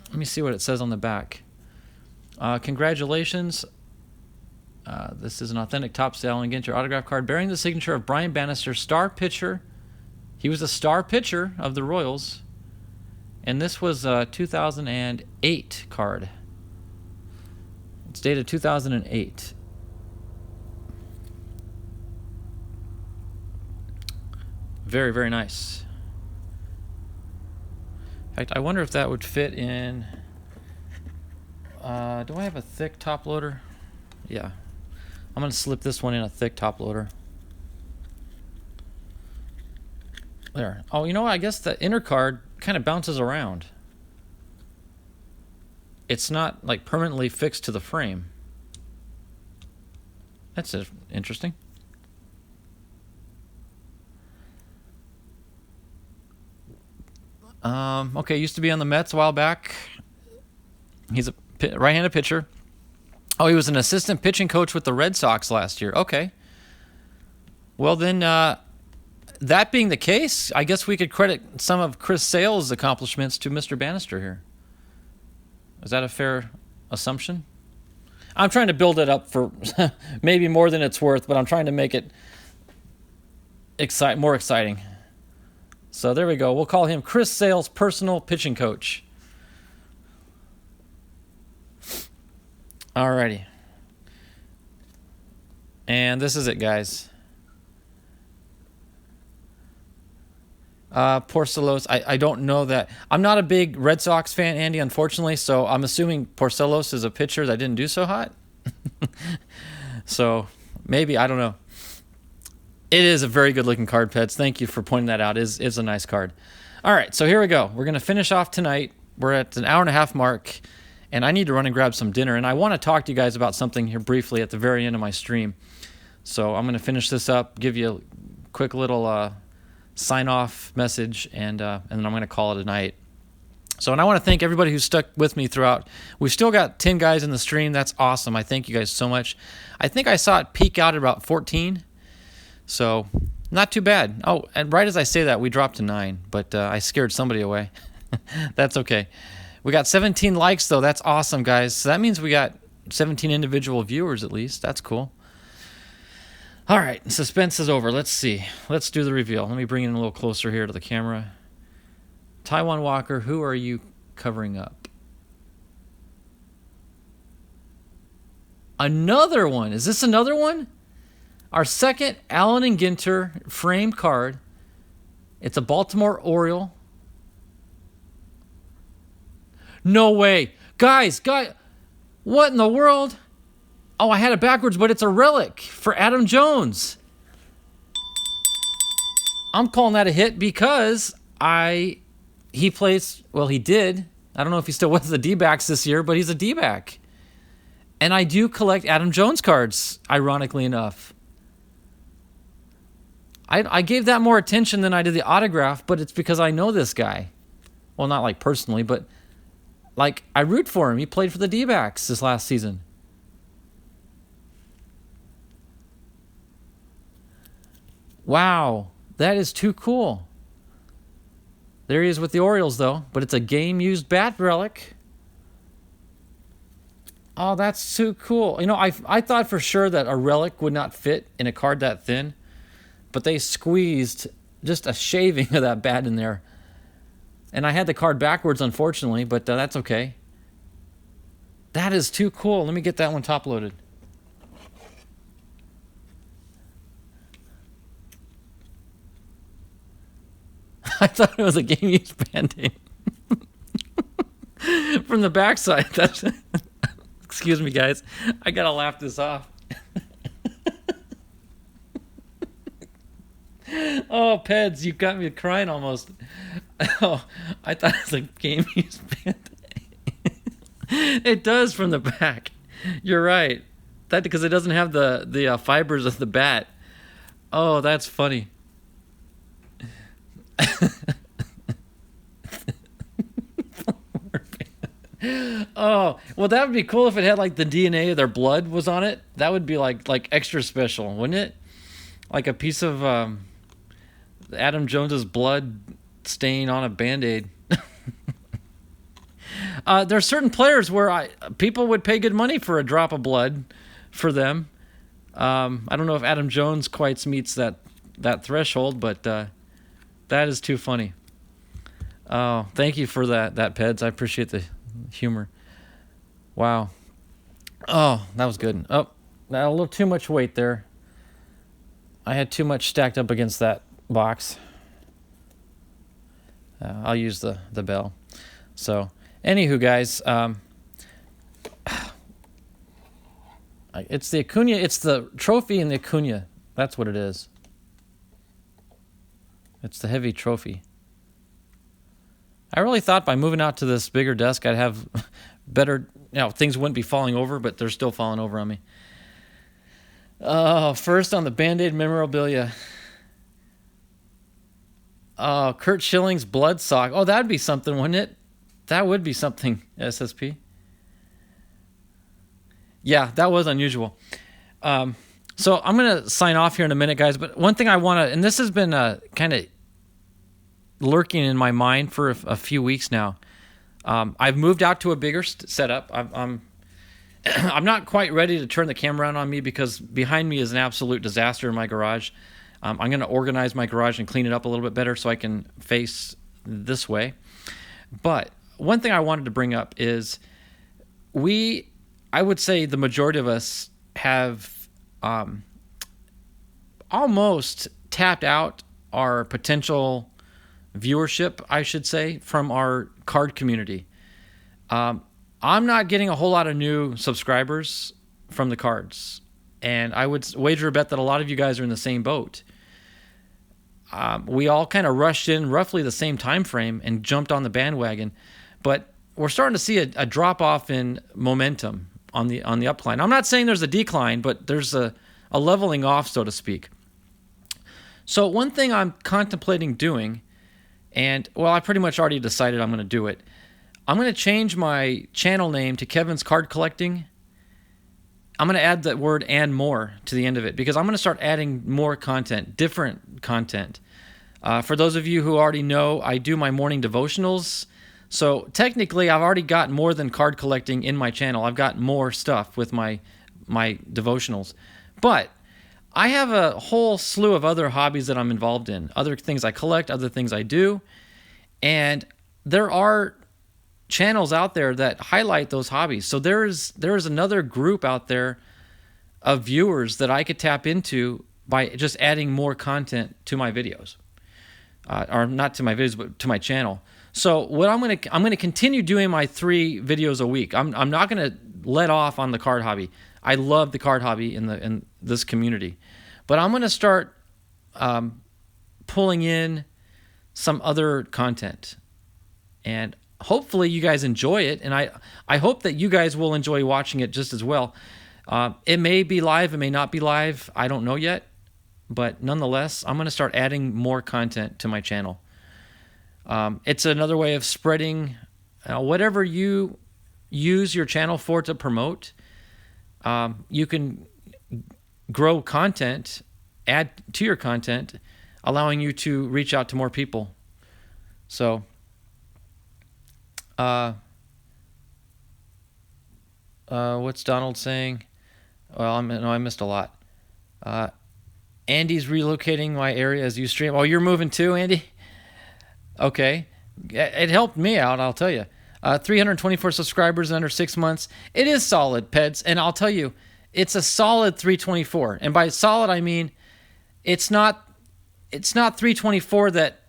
Let me see what it says on the back. Congratulations. This is an authentic top Allen and Ginter autograph card bearing the signature of Brian Bannister, star pitcher. He was a star pitcher of the Royals. And this was a 2008 card. It's dated 2008. Very, very nice. In fact, I wonder if that would fit in... do I have a thick top loader? Yeah. I'm going to slip this one in a thick top loader. There. Oh, you know what? I guess the inner card kind of bounces around. It's not like permanently fixed to the frame. That's interesting. Okay, used to be on the Mets a while back. He's a right-handed pitcher. Oh, he was an assistant pitching coach with the Red Sox last year. Okay. Well, then, that being the case, I guess we could credit some of Chris Sale's accomplishments to Mr. Bannister here. Is that a fair assumption? I'm trying to build it up for maybe more than it's worth, but I'm trying to make it more exciting. So there we go. We'll call him Chris Sale's personal pitching coach. Alrighty. And this is it, guys. Porcelos. I don't know that. I'm not a big Red Sox fan, Andy, unfortunately. So I'm assuming Porcelos is a pitcher that didn't do so hot. So maybe, I don't know. It is a very good looking card, Pets. Thank you for pointing that out. It's a nice card. All right, so here we go. We're going to finish off tonight. We're at an hour and a half mark, and I need to run and grab some dinner. And I want to talk to you guys about something here briefly at the very end of my stream. So I'm going to finish this up, give you a quick little sign-off message, and then I'm going to call it a night. So, and I want to thank everybody who stuck with me throughout. We've still got 10 guys in the stream. That's awesome. I thank you guys so much. I think I saw it peak out at about 14. So, not too bad. Oh, and right as I say that, we dropped to 9, but I scared somebody away. That's okay. We got 17 likes, though. That's awesome, guys. So that means we got 17 individual viewers at least. That's cool. All right, suspense is over. Let's see. Let's do the reveal. Let me bring it in a little closer here to the camera. Taiwan Walker, who are you covering up? Another one. Is this another one? Our second Allen and Ginter framed card. It's a Baltimore Oriole. No way. Guys, what in the world? Oh, I had it backwards, but it's a relic for Adam Jones. I'm calling that a hit because he plays, well, he did. I don't know if he still with the D-backs this year, but he's a D-back. And I do collect Adam Jones cards, ironically enough. I gave that more attention than I did the autograph, but it's because I know this guy. Well, not like personally, but like I root for him. He played for the D-backs this last season. Wow, that is too cool. There he is with the Orioles, though, but it's a game-used bat relic. Oh, that's too cool. You know, I thought for sure that a relic would not fit in a card that thin, but they squeezed just a shaving of that bat in there. And I had the card backwards, unfortunately, but that's okay. That is too cool. Let me get that one top-loaded. I thought it was a game-used Band-Aid. From the backside. That's excuse me, guys. I gotta laugh this off. Oh, Peds, you got me crying almost. Oh, I thought it was a game-used Band-Aid. It does from the back. You're right. That because it doesn't have the fibers of the bat. Oh, that's funny. Oh, well, that would be cool if it had like the DNA of their blood was on it. That would be like extra special, wouldn't it? Like a piece of Adam Jones's blood stain on a Band-Aid. There are certain players where people would pay good money for a drop of blood for them. I don't know if Adam Jones quite meets that threshold, but that is too funny. Oh, thank you for that, Peds. I appreciate the humor. Wow. Oh, that was good. Oh, a little too much weight there. I had too much stacked up against that box. I'll use the bell. So, anywho, guys, it's the Acuna. It's the trophy in the Acuna. That's what it is. It's the heavy trophy. I really thought by moving out to this bigger desk, I'd have better, things wouldn't be falling over, but they're still falling over on me. Oh, first on the Band-Aid memorabilia. Oh, Kurt Schilling's blood sock. Oh, that'd be something, wouldn't it? That would be something, SSP. Yeah, that was unusual. So I'm going to sign off here in a minute, guys. But one thing I want to, and this has been kind of lurking in my mind for a few weeks now. I've moved out to a bigger setup. I'm not quite ready to turn the camera on me because behind me is an absolute disaster in my garage. I'm going to organize my garage and clean it up a little bit better so I can face this way. But one thing I wanted to bring up is I would say the majority of us have almost tapped out our potential viewership, I should say, from our card community. I'm not getting a whole lot of new subscribers from the cards, and I would wager a bet that a lot of you guys are in the same boat. We all kind of rushed in roughly the same time frame and jumped on the bandwagon, but we're starting to see a drop off in momentum on the upcline. I'm not saying there's a decline, but there's a leveling off, so to speak. So one thing I'm contemplating doing, and well, I pretty much already decided I'm going to do it. I'm going to change my channel name to Kevin's Card Collecting. I'm going to add that word "and more" to the end of it, because I'm going to start adding more content, different content. For those of you who already know, I do my morning devotionals. So technically, I've already got more than card collecting in my channel. I've got more stuff with my devotionals. But I have a whole slew of other hobbies that I'm involved in, other things I collect, other things I do. And there are channels out there that highlight those hobbies. So there is another group out there of viewers that I could tap into by just adding more content to my videos, or not to my videos, but to my channel. So what I'm gonna continue doing my 3 videos a week. I'm not gonna let off on the card hobby. I love the card hobby in this community, but I'm gonna start pulling in some other content, and hopefully you guys enjoy it, and I hope that you guys will enjoy watching it just as well. It may be live, it may not be live, I don't know yet, but nonetheless, I'm going to start adding more content to my channel. It's another way of spreading whatever you use your channel for to promote. You can grow content, add to your content, allowing you to reach out to more people. So what's Donald saying? Well, I missed a lot. Andy's relocating my area as you stream. Oh, you're moving too, Andy? Okay. It helped me out, I'll tell you. 324 subscribers in under 6 months. It is solid, Peds, and I'll tell you, it's a solid 324. And by solid, I mean it's not 324 that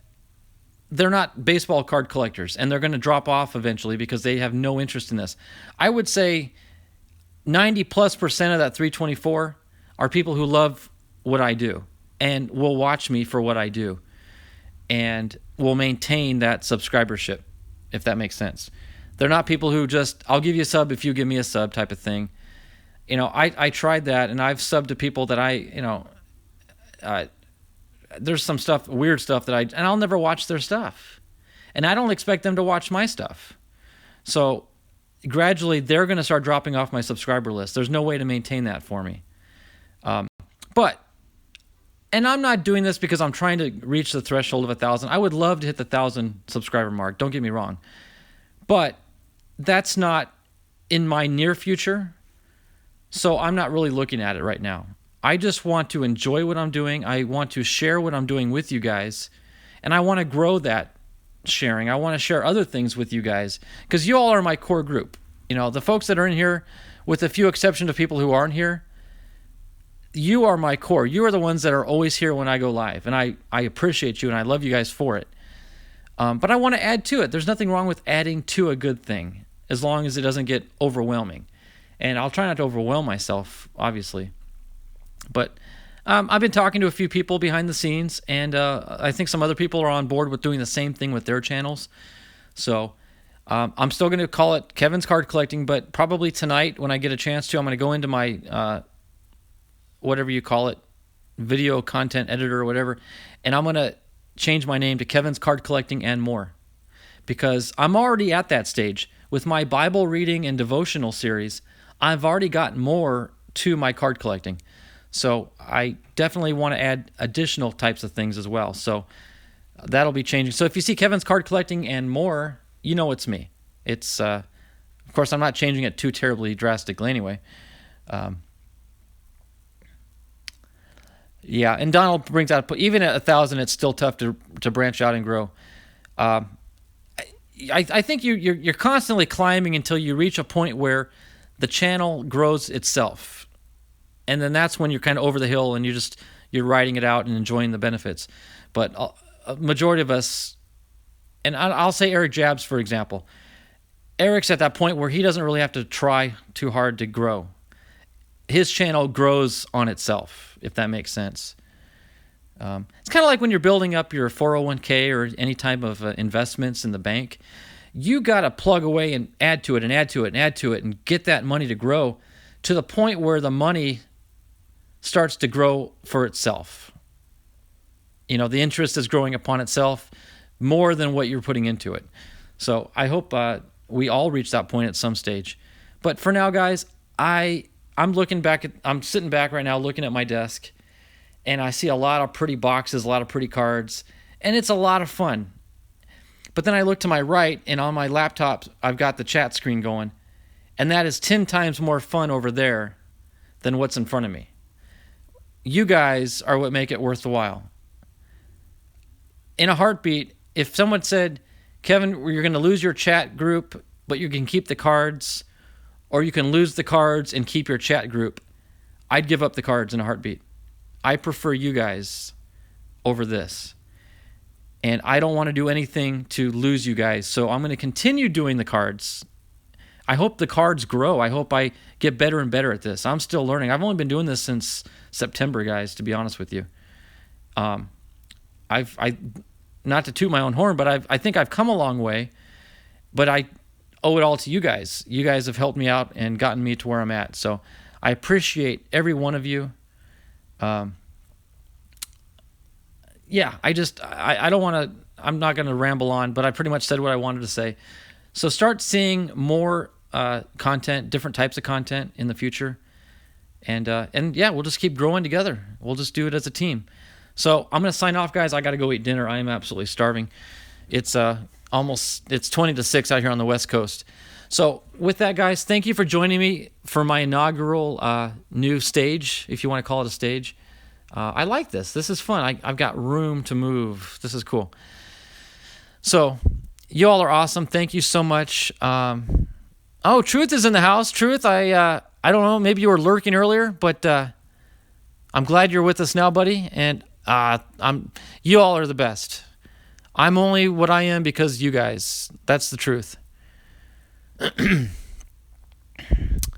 they're not baseball card collectors and they're going to drop off eventually because they have no interest in this. I would say 90+% of that 324 are people who love what I do and will watch me for what I do and will maintain that subscribership, if that makes sense. They're not people who just, I'll give you a sub if you give me a sub type of thing. You know, I tried that, and I've subbed to people that there's some stuff, weird stuff and I'll never watch their stuff. And I don't expect them to watch my stuff. So gradually they're going to start dropping off my subscriber list. There's no way to maintain that for me. And I'm not doing this because I'm trying to reach the threshold of 1,000. I would love to hit the 1,000 subscriber mark. Don't get me wrong. But that's not in my near future. So I'm not really looking at it right now. I just want to enjoy what I'm doing. I want to share what I'm doing with you guys. And I want to grow that sharing. I want to share other things with you guys because you all are my core group. You know, the folks that are in here, with a few exceptions of people who aren't here, you are my core. You are the ones that are always here when I go live. And I appreciate you and I love you guys for it. But I want to add to it. There's nothing wrong with adding to a good thing as long as it doesn't get overwhelming. And I'll try not to overwhelm myself, obviously. But I've been talking to a few people behind the scenes, and I think some other people are on board with doing the same thing with their channels. So I'm still going to call it Kevin's Card Collecting, but probably tonight when I get a chance to, I'm going to go into my, whatever you call it, video content editor or whatever, and I'm going to change my name to Kevin's Card Collecting and More. Because I'm already at that stage. With my Bible reading and devotional series, I've already got more to my card collecting. So I definitely want to add additional types of things as well. So that'll be changing. So if you see Kevin's Card Collecting and More, you know it's me. It's, of course, I'm not changing it too terribly drastically anyway. Yeah, and Donald brings out, even at 1,000, it's still tough to branch out and grow. I think you're constantly climbing until you reach a point where the channel grows itself. And then that's when you're kind of over the hill and you're riding it out and enjoying the benefits. But a majority of us and I'll say Eric Jabs, for example. Eric's at that point where he doesn't really have to try too hard to grow. His channel grows on itself, if that makes sense. It's kind of like when you're building up your 401k or any type of investments in the bank. You got to plug away and add to it and add to it and add to it and get that money to grow to the point where the money starts to grow for itself. You know, the interest is growing upon itself more than what you're putting into it. So I hope we all reach that point at some stage. But for now, guys, I'm sitting back right now looking at my desk, and I see a lot of pretty boxes, a lot of pretty cards, and it's a lot of fun. But then I look to my right, and on my laptop, I've got the chat screen going, and that is 10 times more fun over there than what's in front of me. You guys are what make it worth the while. In a heartbeat, if someone said, Kevin, you're going to lose your chat group, but you can keep the cards, or you can lose the cards and keep your chat group, I'd give up the cards in a heartbeat. I prefer you guys over this. And I don't want to do anything to lose you guys, so I'm going to continue doing the cards. I hope the cards grow. I hope I get better and better at this. I'm still learning. I've only been doing this since September, guys, to be honest with you. Not to toot my own horn, but I think I've come a long way, but I owe it all to you guys. You guys have helped me out and gotten me to where I'm at. So I appreciate every one of you. I don't want to, I'm not going to ramble on, but I pretty much said what I wanted to say. So start seeing more content, different types of content in the future. And yeah, we'll just keep growing together. We'll just do it as a team. So I'm going to sign off, guys. I got to go eat dinner. I am absolutely starving. It's 20 to 6 out here on the West Coast. So with that, guys, thank you for joining me for my inaugural new stage, if you want to call it a stage. I like this. This is fun. I've got room to move. This is cool. So you all are awesome. Thank you so much. Truth is in the house. Truth, I don't know. Maybe you were lurking earlier, but I'm glad you're with us now, buddy. And you all are the best. I'm only what I am because you guys. That's the truth.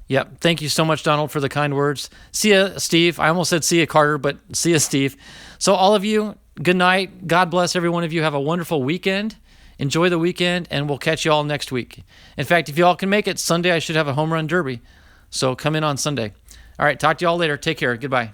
Yep. Thank you so much, Donald, for the kind words. See ya, Steve. I almost said see ya, Carter, but see ya, Steve. So all of you, good night. God bless every one of you. Have a wonderful weekend. Enjoy the weekend, and we'll catch you all next week. In fact, if you all can make it, Sunday I should have a home run derby. So come in on Sunday. All right. Talk to you all later. Take care. Goodbye.